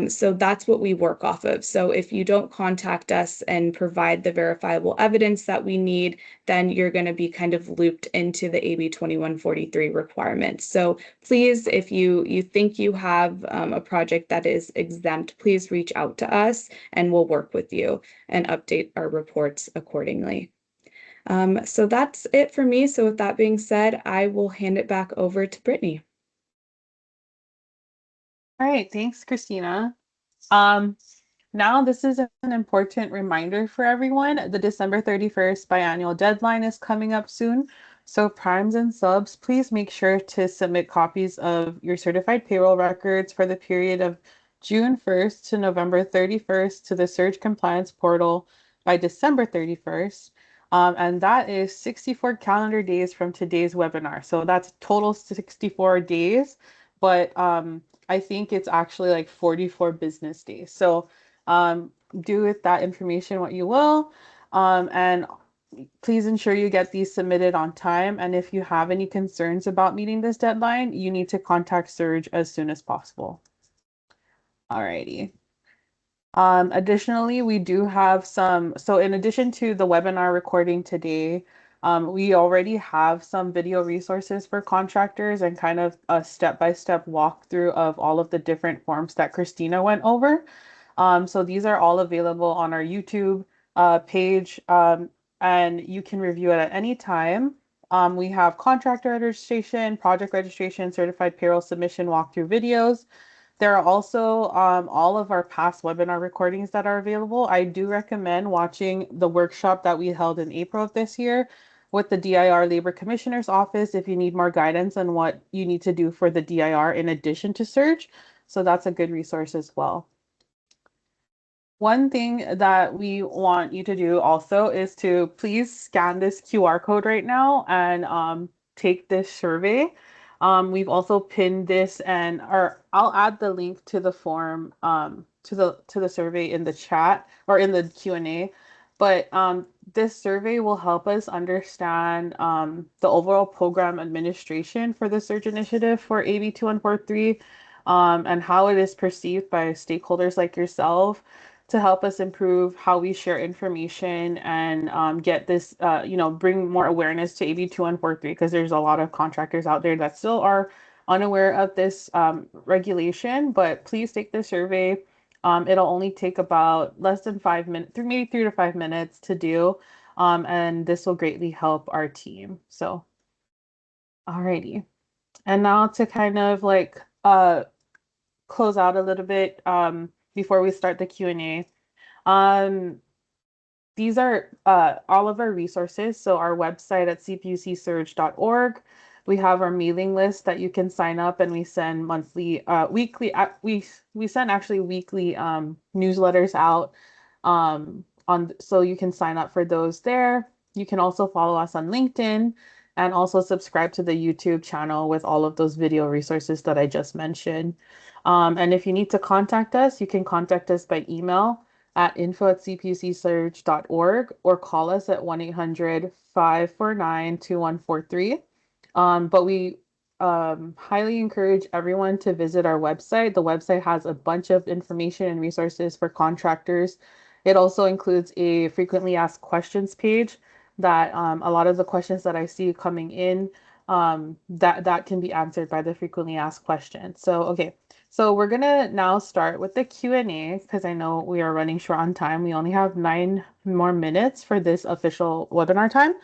So that's what we work off of. So if you don't contact us and provide the verifiable evidence that we need, then you're going to be kind of looped into the AB 2143 requirements. So please, if you think you have a project that is exempt, please reach out to us and we'll work with you and update our reports accordingly. So that's it for me. So with that being said, I will hand it back over to Brittany. All right, thanks, Christina. Now this is an important reminder for everyone. The December 31st biannual deadline is coming up soon. So primes and subs, please make sure to submit copies of your certified payroll records for the period of June 1st to November 31st to the Surge Compliance Portal by December 31st. And that is 64 calendar days from today's webinar. So that's total 64 days, but I think it's actually like 44 business days. So do with that information what you will. And please ensure you get these submitted on time. And if you have any concerns about meeting this deadline, you need to contact Surge as soon as possible. Alrighty. Additionally, we do have so in addition to the webinar recording today, we already have some video resources for contractors and kind of a step-by-step walkthrough of all of the different forms that Christina went over. So these are all available on our YouTube page, and you can review it at any time. We have contractor registration, project registration, certified payroll submission walkthrough videos. There are also all of our past webinar recordings that are available. I do recommend watching the workshop that we held in April of this year with the DIR Labor Commissioner's Office if you need more guidance on what you need to do for the DIR in addition to Surge. So that's a good resource as well. One thing that we want you to do also is to please scan this QR code right now and take this survey. We've also pinned this and I'll add the link to the form to the survey in the chat or in the Q&A. But this survey will help us understand the overall program administration for the Surge initiative for AB 2143 and how it is perceived by stakeholders like yourself to help us improve how we share information and get this, bring more awareness to AB 2143 because there's a lot of contractors out there that still are unaware of this regulation. But please take the survey. It'll only take about less than 5 minutes, maybe 3 to 5 minutes to do, and this will greatly help our team. So, alrighty, and now to kind of like close out a little bit before we start the Q&A. These are all of our resources. So our website at cpucsurge.org. We have our mailing list that you can sign up and we send monthly, weekly, we send actually weekly newsletters out so you can sign up for those there. You can also follow us on LinkedIn and also subscribe to the YouTube channel with all of those video resources that I just mentioned. And if you need to contact us, you can contact us by email at info@cpucsurge.org or call us at 1-800-549-2143. But we highly encourage everyone to visit our website. The website has a bunch of information and resources for contractors. It also includes a frequently asked questions page that a lot of the questions that I see coming in that can be answered by the frequently asked questions. So, okay. So we're gonna now start with the Q&A because I know we are running short on time. We only have 9 more minutes for this official webinar time.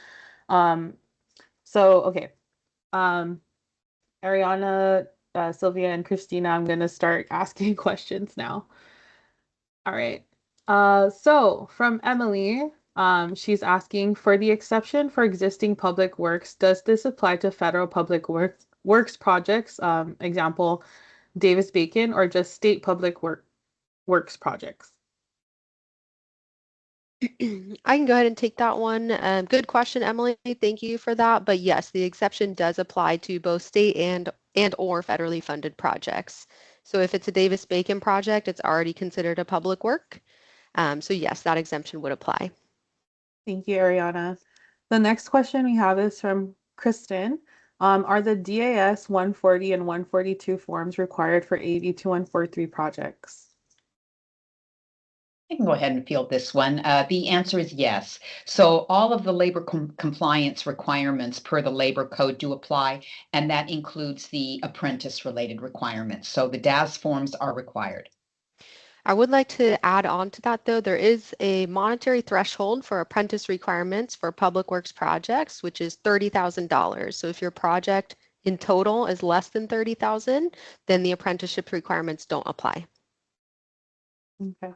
Okay. Ariana, Sylvia, and Christina, I'm gonna start asking questions now. All right. So from Emily, She's asking for the exception for existing public works. Does this apply to federal public works projects? Example, Davis-Bacon, or just state public works projects? I can go ahead and take that one. Good question, Emily. Thank you for that. But yes, the exception does apply to both state and or federally funded projects. So if it's a Davis-Bacon project, it's already considered a public work. So yes, that exemption would apply. Thank you, Ariana. The next question we have is from Kristen. Are the DAS 140 and 142 forms required for AB 2143 projects? I can go ahead and field this one. The answer is yes. So all of the labor compliance requirements per the labor code do apply, and that includes the apprentice-related requirements. So the DAS forms are required. I would like to add on to that, though. There is a monetary threshold for apprentice requirements for public works projects, which is $30,000. So if your project in total is less than $30,000, then the apprenticeship requirements don't apply. Okay.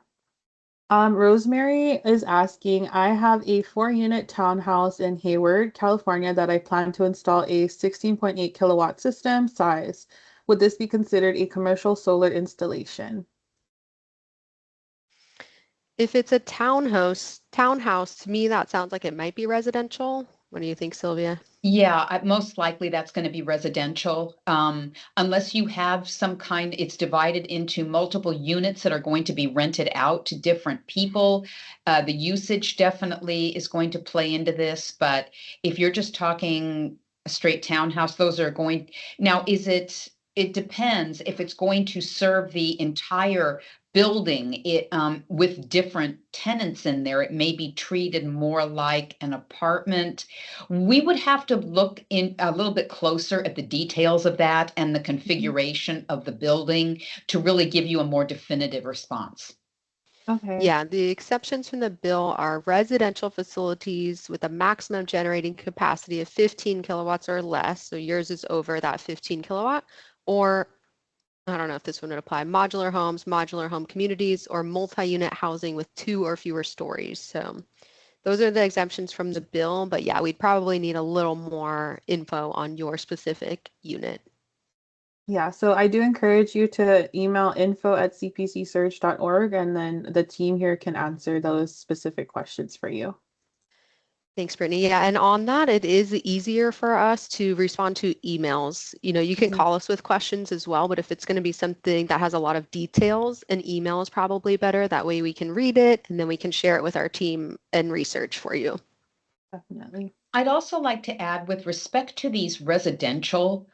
Rosemary is asking, I have a 4-unit townhouse in Hayward, California that I plan to install a 16.8 kilowatt system size. Would this be considered a commercial solar installation? If it's a townhouse, to me, that sounds like it might be residential. What do you think, Sylvia? Yeah, most likely that's going to be residential. Unless you have some kind, it's divided into multiple units that are going to be rented out to different people. The usage definitely is going to play into this, but if you're just talking a straight townhouse, those are going, now it depends if it's going to serve the entire building with different tenants in there, it may be treated more like an apartment. We would have to look in a little bit closer at the details of that and the configuration of the building to really give you a more definitive response. Okay. Yeah, the exceptions from the bill are residential facilities with a maximum generating capacity of 15 kilowatts or less. So yours is over that 15 kilowatt, or I don't know if this one would apply, modular homes, modular home communities, or multi-unit housing with 2 or fewer stories. So those are the exemptions from the bill, but yeah, we'd probably need a little more info on your specific unit. Yeah, so I do encourage you to email info@cpcsurge.org, and then the team here can answer those specific questions for you. Thanks, Brittany. Yeah, and on that, it is easier for us to respond to emails. You can call us with questions as well, but if it's going to be something that has a lot of details, an email is probably better. That way we can read it and then we can share it with our team and research for you. Definitely. I'd also like to add with respect to these residential,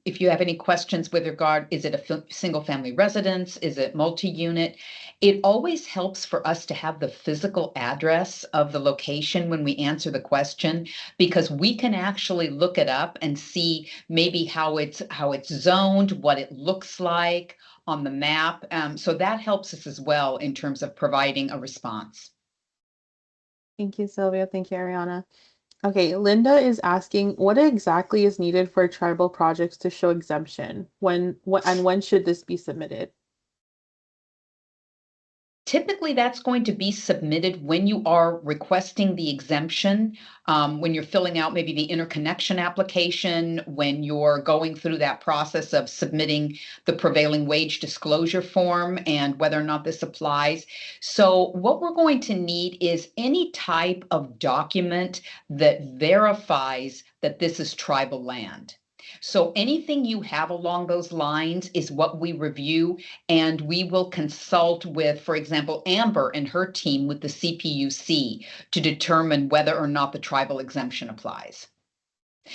if you have any questions with regard, is it a single family residence? Is it multi-unit? It always helps for us to have the physical address of the location when we answer the question, because we can actually look it up and see maybe how it's zoned, what it looks like on the map. So that helps us as well in terms of providing a response. Thank you, Sylvia. Thank you, Ariana. Okay, Linda is asking, what exactly is needed for tribal projects to show exemption? When should this be submitted? Typically, that's going to be submitted when you are requesting the exemption, when you're filling out maybe the interconnection application, when you're going through that process of submitting the prevailing wage disclosure form and whether or not this applies. So what we're going to need is any type of document that verifies that this is tribal land. So anything you have along those lines is what we review, and we will consult with, for example, Amber and her team with the CPUC to determine whether or not the tribal exemption applies.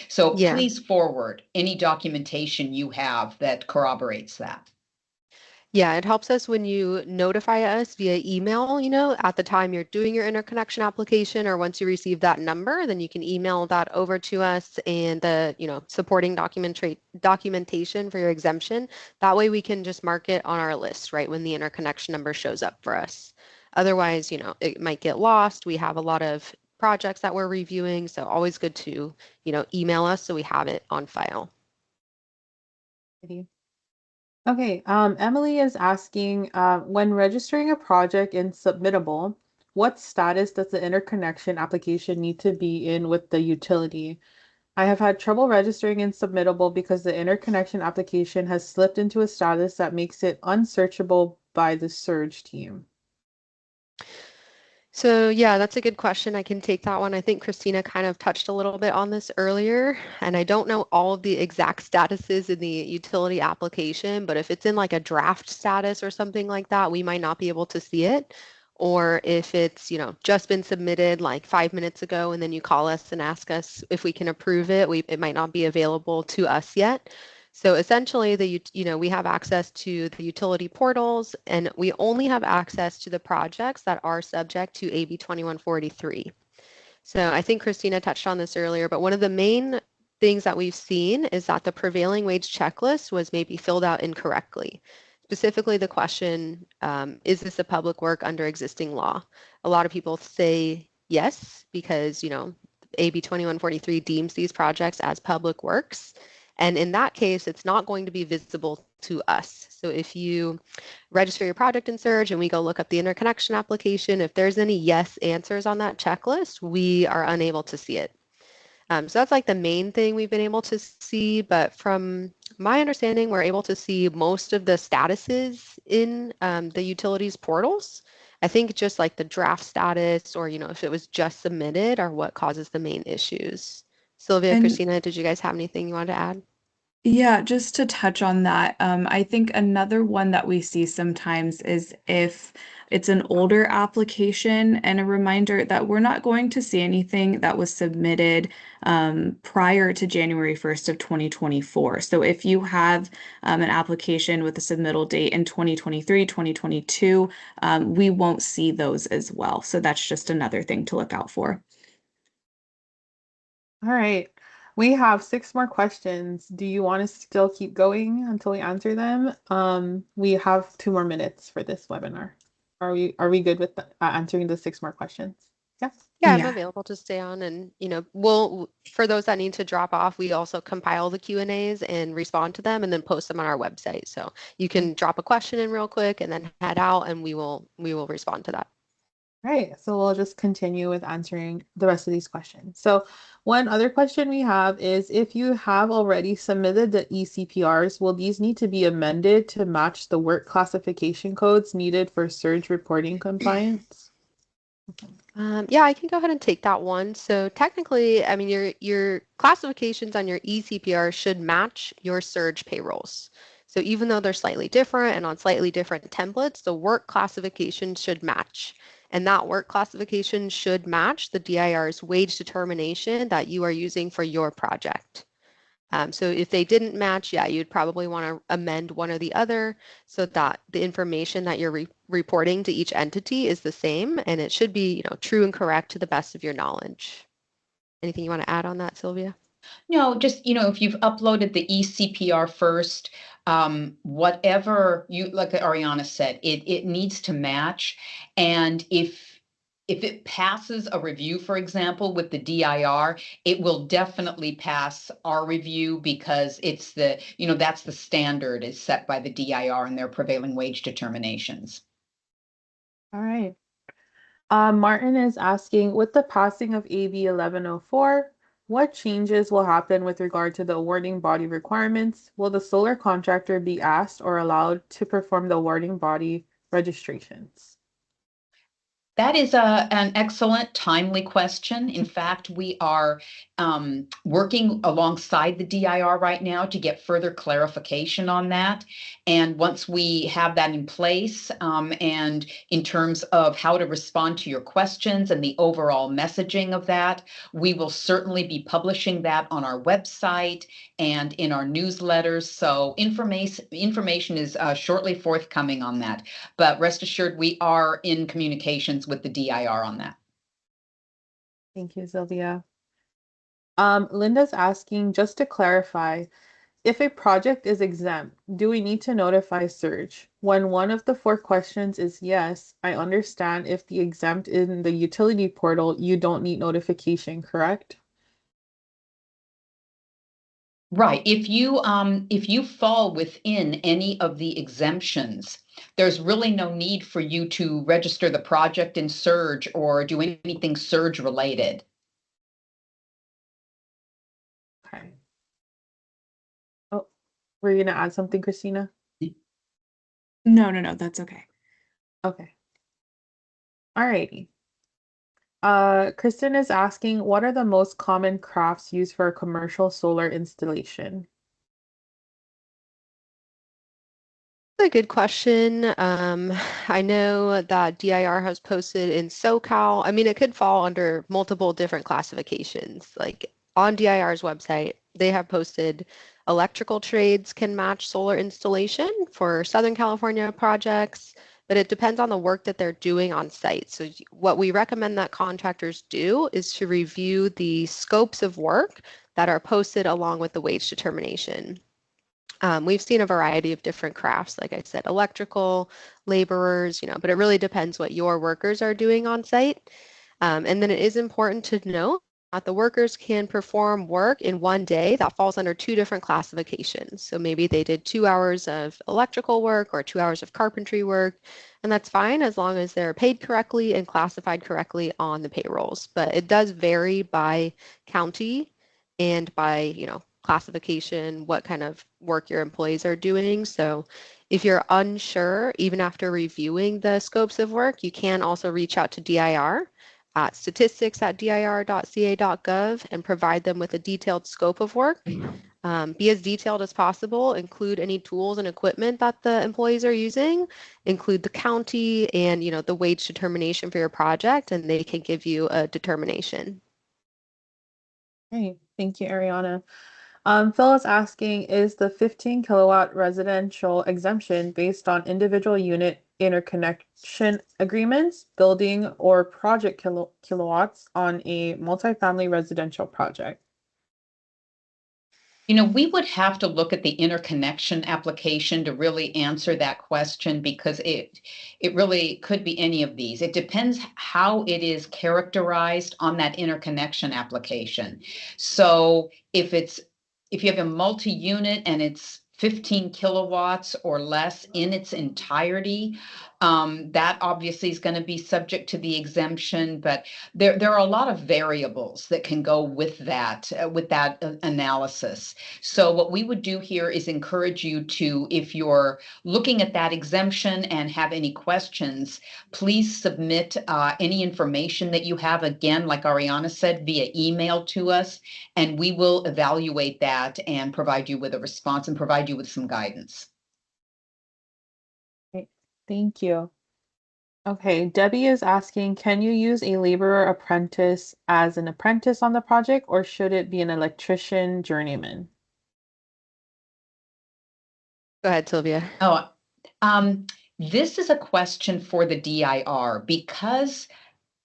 So Yeah. please forward any documentation you have that corroborates that. Yeah, it helps us when you notify us via email, at the time you're doing your interconnection application, or once you receive that number, then you can email that over to us and the, supporting documentation for your exemption. That way we can just mark it on our list, right, when the interconnection number shows up for us. Otherwise, it might get lost. We have a lot of projects that we're reviewing, so always good to, email us so we have it on file. Okay, Emily is asking, when registering a project in Submittable, What status does the interconnection application need to be in with the utility? I have had trouble registering in submittable because the interconnection application has slipped into a status that makes it unsearchable by the Surge team. So yeah, that's a good question. I can take that one. I think Christina kind of touched a little bit on this earlier, and I don't know all of the exact statuses in the utility application, but if it's in like a draft status or something like that, we might not be able to see it. Or if it's, just been submitted like 5 minutes ago, and then you call us and ask us if we can approve it, it might not be available to us yet. So essentially, we have access to the utility portals, and we only have access to the projects that are subject to AB 2143. So I think Christina touched on this earlier, but one of the main things that we've seen is that the prevailing wage checklist was maybe filled out incorrectly. Specifically, the question, is this a public work under existing law? A lot of people say yes, because, AB 2143 deems these projects as public works. And in that case, it's not going to be visible to us. So if you register your project in Surge and we go look up the interconnection application, if there's any yes answers on that checklist, we are unable to see it. So that's like the main thing we've been able to see. But from my understanding, we're able to see most of the statuses in the utilities portals. I think just like the draft status or, if it was just submitted are what causes the main issues. Sylvia, And Christina, did you guys have anything you wanted to add? yeah, just to touch on that, I think another one that we see sometimes is if it's an older application, and a reminder that we're not going to see anything that was submitted prior to January 1st of 2024. So if you have an application with a submittal date in 2023, 2022, we won't see those as well. So that's just another thing to look out for. All right. We have 6 more questions. Do you want to still keep going until we answer them? We have 2 more minutes for this webinar. Are we good with answering the 6 more questions? Yes. Yeah, I'm Yeah. available to stay on, and for those that need to drop off, we also compile the Q&As and respond to them and then post them on our website. So you can drop a question in real quick and then head out, and we will respond to that. Right, so we'll just continue with answering the rest of these questions. So one other question we have is, if you have already submitted the eCPRs, will these need to be amended to match the work classification codes needed for surge reporting compliance? Yeah, I can go ahead and take that one. So technically, I mean, your classifications on your eCPR should match your surge payrolls. So even though they're slightly different and on slightly different templates, the work classification should match. And that work classification should match the DIR's wage determination that you are using for your project. So if they didn't match, yeah, you'd probably want to amend one or the other so that the information that you're reporting to each entity is the same, and it should be, true and correct to the best of your knowledge. Anything you want to add on that, Sylvia? No, just, if you've uploaded the eCPR first, whatever you, like Ariana said, it needs to match. And if it passes a review, for example, with the DIR, it will definitely pass our review because it's that's the standard is set by the DIR and their prevailing wage determinations. All right. Martin is asking, with the passing of AB 1104, what changes will happen with regard to the awarding body requirements? Will the solar contractor be asked or allowed to perform the awarding body registrations? That is an excellent, timely question. In fact, we are working alongside the DIR right now to get further clarification on that. And once we have that in place, and in terms of how to respond to your questions and the overall messaging of that, we will certainly be publishing that on our website and in our newsletters. So information is shortly forthcoming on that. But rest assured, we are in communications with the DIR on that. Thank you, Sylvia. Linda's asking, just to clarify, if a project is exempt, do we need to notify Surge? When one of the 4 questions is yes, I understand if the exempt in the utility portal, you don't need notification, correct? Right. If you fall within any of the exemptions, there's really no need for you to register the project in Surge or do anything Surge related. Okay. Oh, were you gonna add something, Christina? No, that's okay. Okay. Alrighty. Kristen is asking, what are the most common crafts used for a commercial solar installation? A good question. I know that DIR has posted in SoCal. I mean, it could fall under multiple different classifications. Like on DIR's website, they have posted electrical trades can match solar installation for Southern California projects, but it depends on the work that they're doing on site. So what we recommend that contractors do is to review the scopes of work that are posted along with the wage determination. We've seen a variety of different crafts, like I said, electrical, laborers, but it really depends what your workers are doing on site. And then it is important to note that the workers can perform work in one day that falls under two different classifications. So maybe they did 2 hours of electrical work or 2 hours of carpentry work, and that's fine as long as they're paid correctly and classified correctly on the payrolls. But it does vary by county and by, classification, what kind of work your employees are doing. So if you're unsure, even after reviewing the scopes of work, you can also reach out to DIR at statistics@dir.ca.gov and provide them with a detailed scope of work. Be as detailed as possible, include any tools and equipment that the employees are using, include the county and the wage determination for your project, and they can give you a determination. Great. Thank you, Ariana. Phil is asking, is the 15 kilowatt residential exemption based on individual unit interconnection agreements, building or project kilowatts on a multifamily residential project? We would have to look at the interconnection application to really answer that question because it really could be any of these. It depends how it is characterized on that interconnection application. So if you have a multi-unit and it's 15 kilowatts or less in its entirety, that obviously is going to be subject to the exemption, but there are a lot of variables that can go with that analysis. So what we would do here is encourage you to, if you're looking at that exemption and have any questions, please submit any information that you have, again, like Ariana said, via email to us, and we will evaluate that and provide you with a response and provide you with some guidance. Great. Thank you. Okay, Debbie is asking, can you use a laborer apprentice as an apprentice on the project, or should it be an electrician journeyman? Go ahead, Sylvia. Oh, this is a question for the DIR because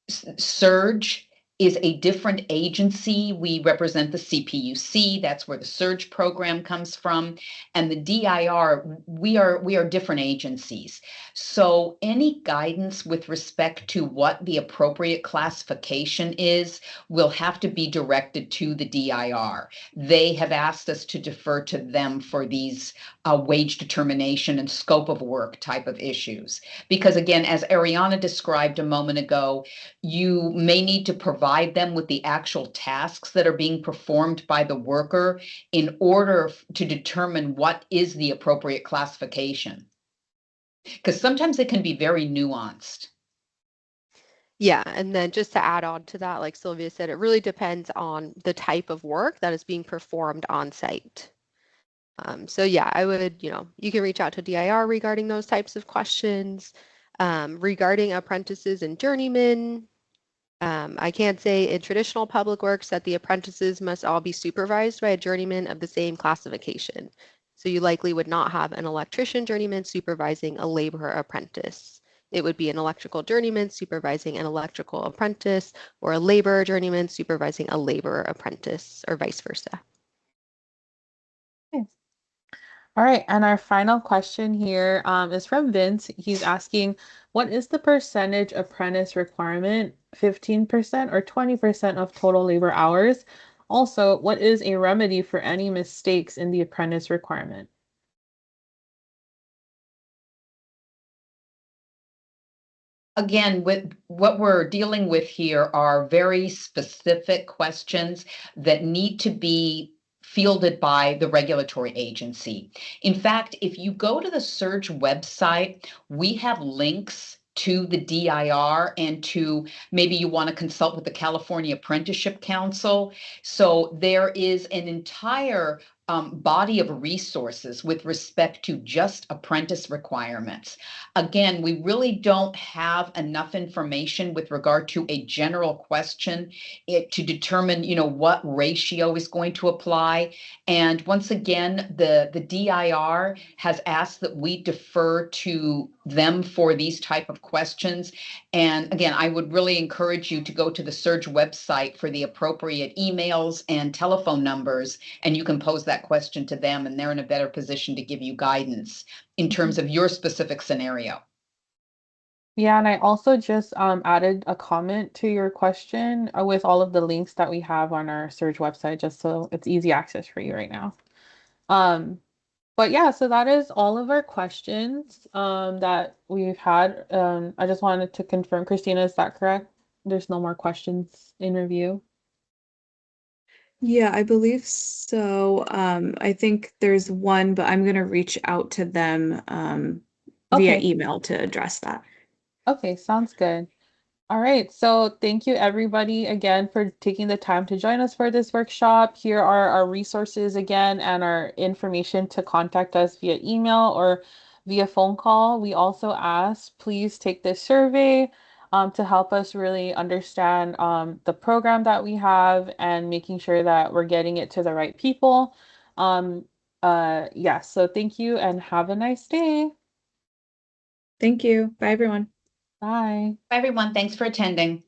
Surge is a different agency. We represent the CPUC. That's where the Surge program comes from. And the DIR, we are different agencies. So any guidance with respect to what the appropriate classification is will have to be directed to the DIR. They have asked us to defer to them for these wage determination and scope of work type of issues. Because again, as Ariana described a moment ago, you may need to provide them with the actual tasks that are being performed by the worker in order to determine what is the appropriate classification. Because sometimes it can be very nuanced. Yeah, and then just to add on to that, like Sylvia said, it really depends on the type of work that is being performed on site. So yeah, I would, you can reach out to DIR regarding those types of questions. Regarding apprentices and journeymen, I can't say in traditional public works that the apprentices must all be supervised by a journeyman of the same classification. So you likely would not have an electrician journeyman supervising a laborer apprentice. It would be an electrical journeyman supervising an electrical apprentice, or a laborer journeyman supervising a laborer apprentice, or vice versa. Okay. All right, and our final question here is from Vince. He's asking, what is the percentage apprentice requirement, 15% or 20% of total labor hours? Also, what is a remedy for any mistakes in the apprentice requirement? Again, with what we're dealing with here are very specific questions that need to be fielded by the regulatory agency. In fact, if you go to the Surge website, we have links to the DIR and to maybe you want to consult with the California Apprenticeship Council. So there is an entire body of resources with respect to just apprentice requirements. Again, we really don't have enough information with regard to a general question to determine, what ratio is going to apply. And once again, the DIR has asked that we defer to them for these type of questions. And again, I would really encourage you to go to the Surge website for the appropriate emails and telephone numbers, and you can pose that question to them, and they're in a better position to give you guidance in terms of your specific scenario. Yeah, and I also just added a comment to your question with all of the links that we have on our Surge website, just so it's easy access for you right now. But yeah, so that is all of our questions that we've had. I just wanted to confirm, Christina, is that correct? There's no more questions in review? Yeah, I believe so. I think there's one, but I'm gonna reach out to them via Okay. email to address that. Okay, sounds good. All right, so thank you everybody again for taking the time to join us for this workshop. Here are our resources again and our information to contact us via email or via phone call. We also ask, please take this survey to help us really understand the program that we have and making sure that we're getting it to the right people. Yeah, so thank you and have a nice day. Thank you. Bye, everyone. Bye. Bye, everyone. Thanks for attending.